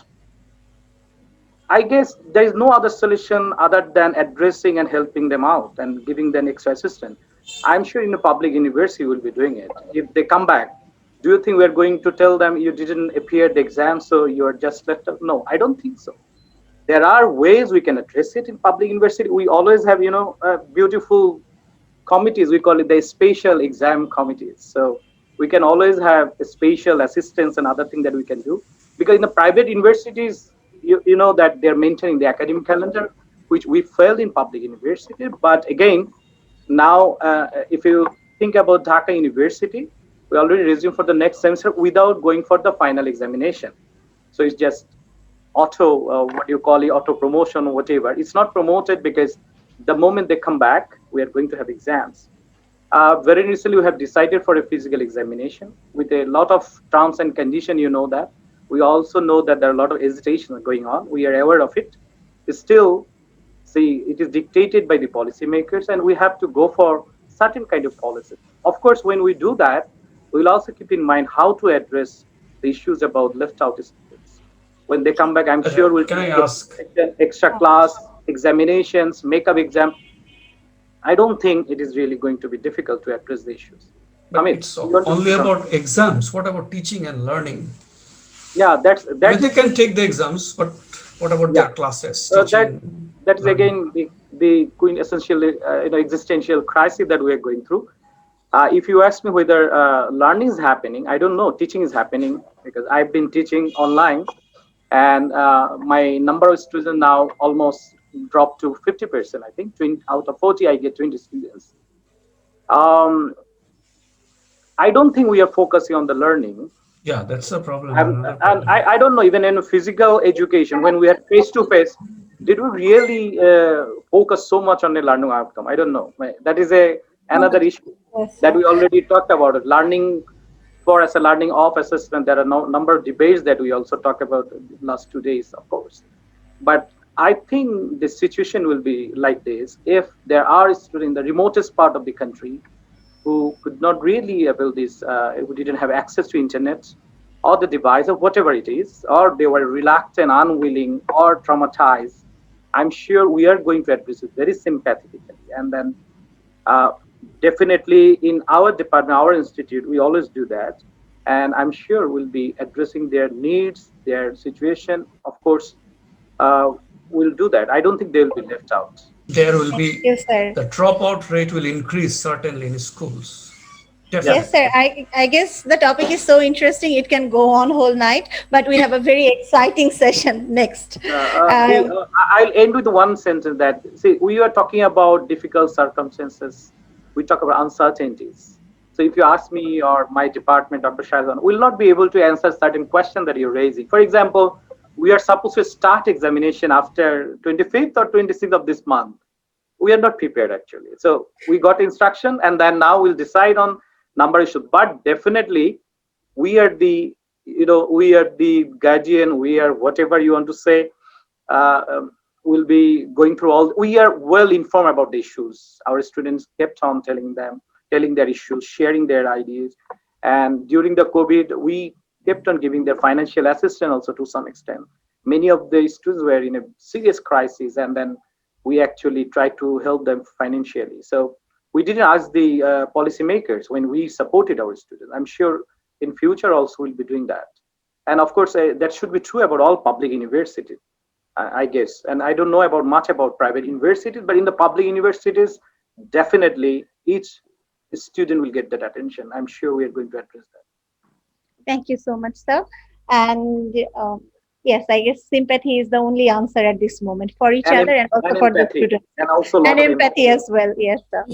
S2: I guess there is no other solution other than addressing and helping them out and giving them extra assistance. I'm sure in a public university will be doing it. If they come back, do you think we're going to tell them you didn't appear the exam, so you're just left out? No, I don't think so. There are ways we can address it in public university. We always have, beautiful committees. We call it the spatial exam committees. So we can always have a spatial assistance and other things that we can do. Because in the private universities, you know that they're maintaining the academic calendar, which we failed in public university. But again, now if you think about Dhaka University, we already resumed for the next semester without going for the final examination. So it's just auto, what you call it, auto promotion or whatever. It's not promoted because the moment they come back, we are going to have exams. Very recently, we have decided for a physical examination with a lot of terms and conditions. You know that. We also know that there are a lot of hesitation going on. We are aware of it. Still, see, it is dictated by the policymakers, and we have to go for certain kind of policies. Of course, when we do that, we'll also keep in mind how to address the issues about left out students. When they come back, I'm sure we'll
S8: Can I ask?
S2: Extra class, examinations, makeup exam. I don't think it is really going to be difficult to address the issues.
S8: But I mean, it's only about exams. What about teaching and learning?
S2: Yeah, that's
S8: they can take the exams, but what about their classes?
S2: That is again the quintessential existential crisis that we are going through. If you ask me whether learning is happening, I don't know. Teaching is happening because I've been teaching online, and my number of students now almost dropped to 50%. I think out of 40, I get 20 students. I don't think we are focusing on the learning.
S8: Yeah, that's the problem.
S2: And I don't know, even in physical education, when we are face-to-face, did we really focus so much on the learning outcome? I don't know. That is another issue that we already talked about. It. Learning for as a learning of assessment, there are no number of debates that we also talked about in the last 2 days, of course. But I think the situation will be like this. If there are students in the remotest part of the country who could not really avail this, who didn't have access to internet or the device or whatever it is, or they were reluctant, unwilling, or traumatized, I'm sure we are going to address it very sympathetically. And then definitely in our department, our institute, we always do that. And I'm sure we'll be addressing their needs, their situation. Of course, we'll do that. I don't think they'll be left out.
S8: There will be, the dropout rate will increase certainly in schools.
S1: Definitely. Yes, sir. I guess the topic is so interesting, it can go on whole night, but we have a very exciting session next.
S2: I'll end with one sentence that, see, we are talking about difficult circumstances. We talk about uncertainties. So if you ask me or my department, Dr. Shaila, we'll not be able to answer certain questions that you're raising. For example, we are supposed to start examination after 25th or 26th of this month. We are not prepared actually. So we got instruction, and then now we'll decide on number issues. But definitely, we are the, we are the guardian. We are whatever you want to say. We'll be going through all. We are well informed about the issues. Our students kept on telling their issues, sharing their ideas, and during the COVID, we kept on giving their financial assistance also to some extent. Many of the students were in a serious crisis, and then we actually tried to help them financially. So we didn't ask the policymakers when we supported our students. I'm sure in future also we'll be doing that. And of course, that should be true about all public universities, I guess. And I don't know much about private universities, but in the public universities, definitely each student will get that attention. I'm sure we are going to address that.
S1: Thank you so much, sir. And yes, I guess sympathy is the only answer at this moment for each other and also for the students.
S2: And also
S1: and empathy as well. Yes, sir.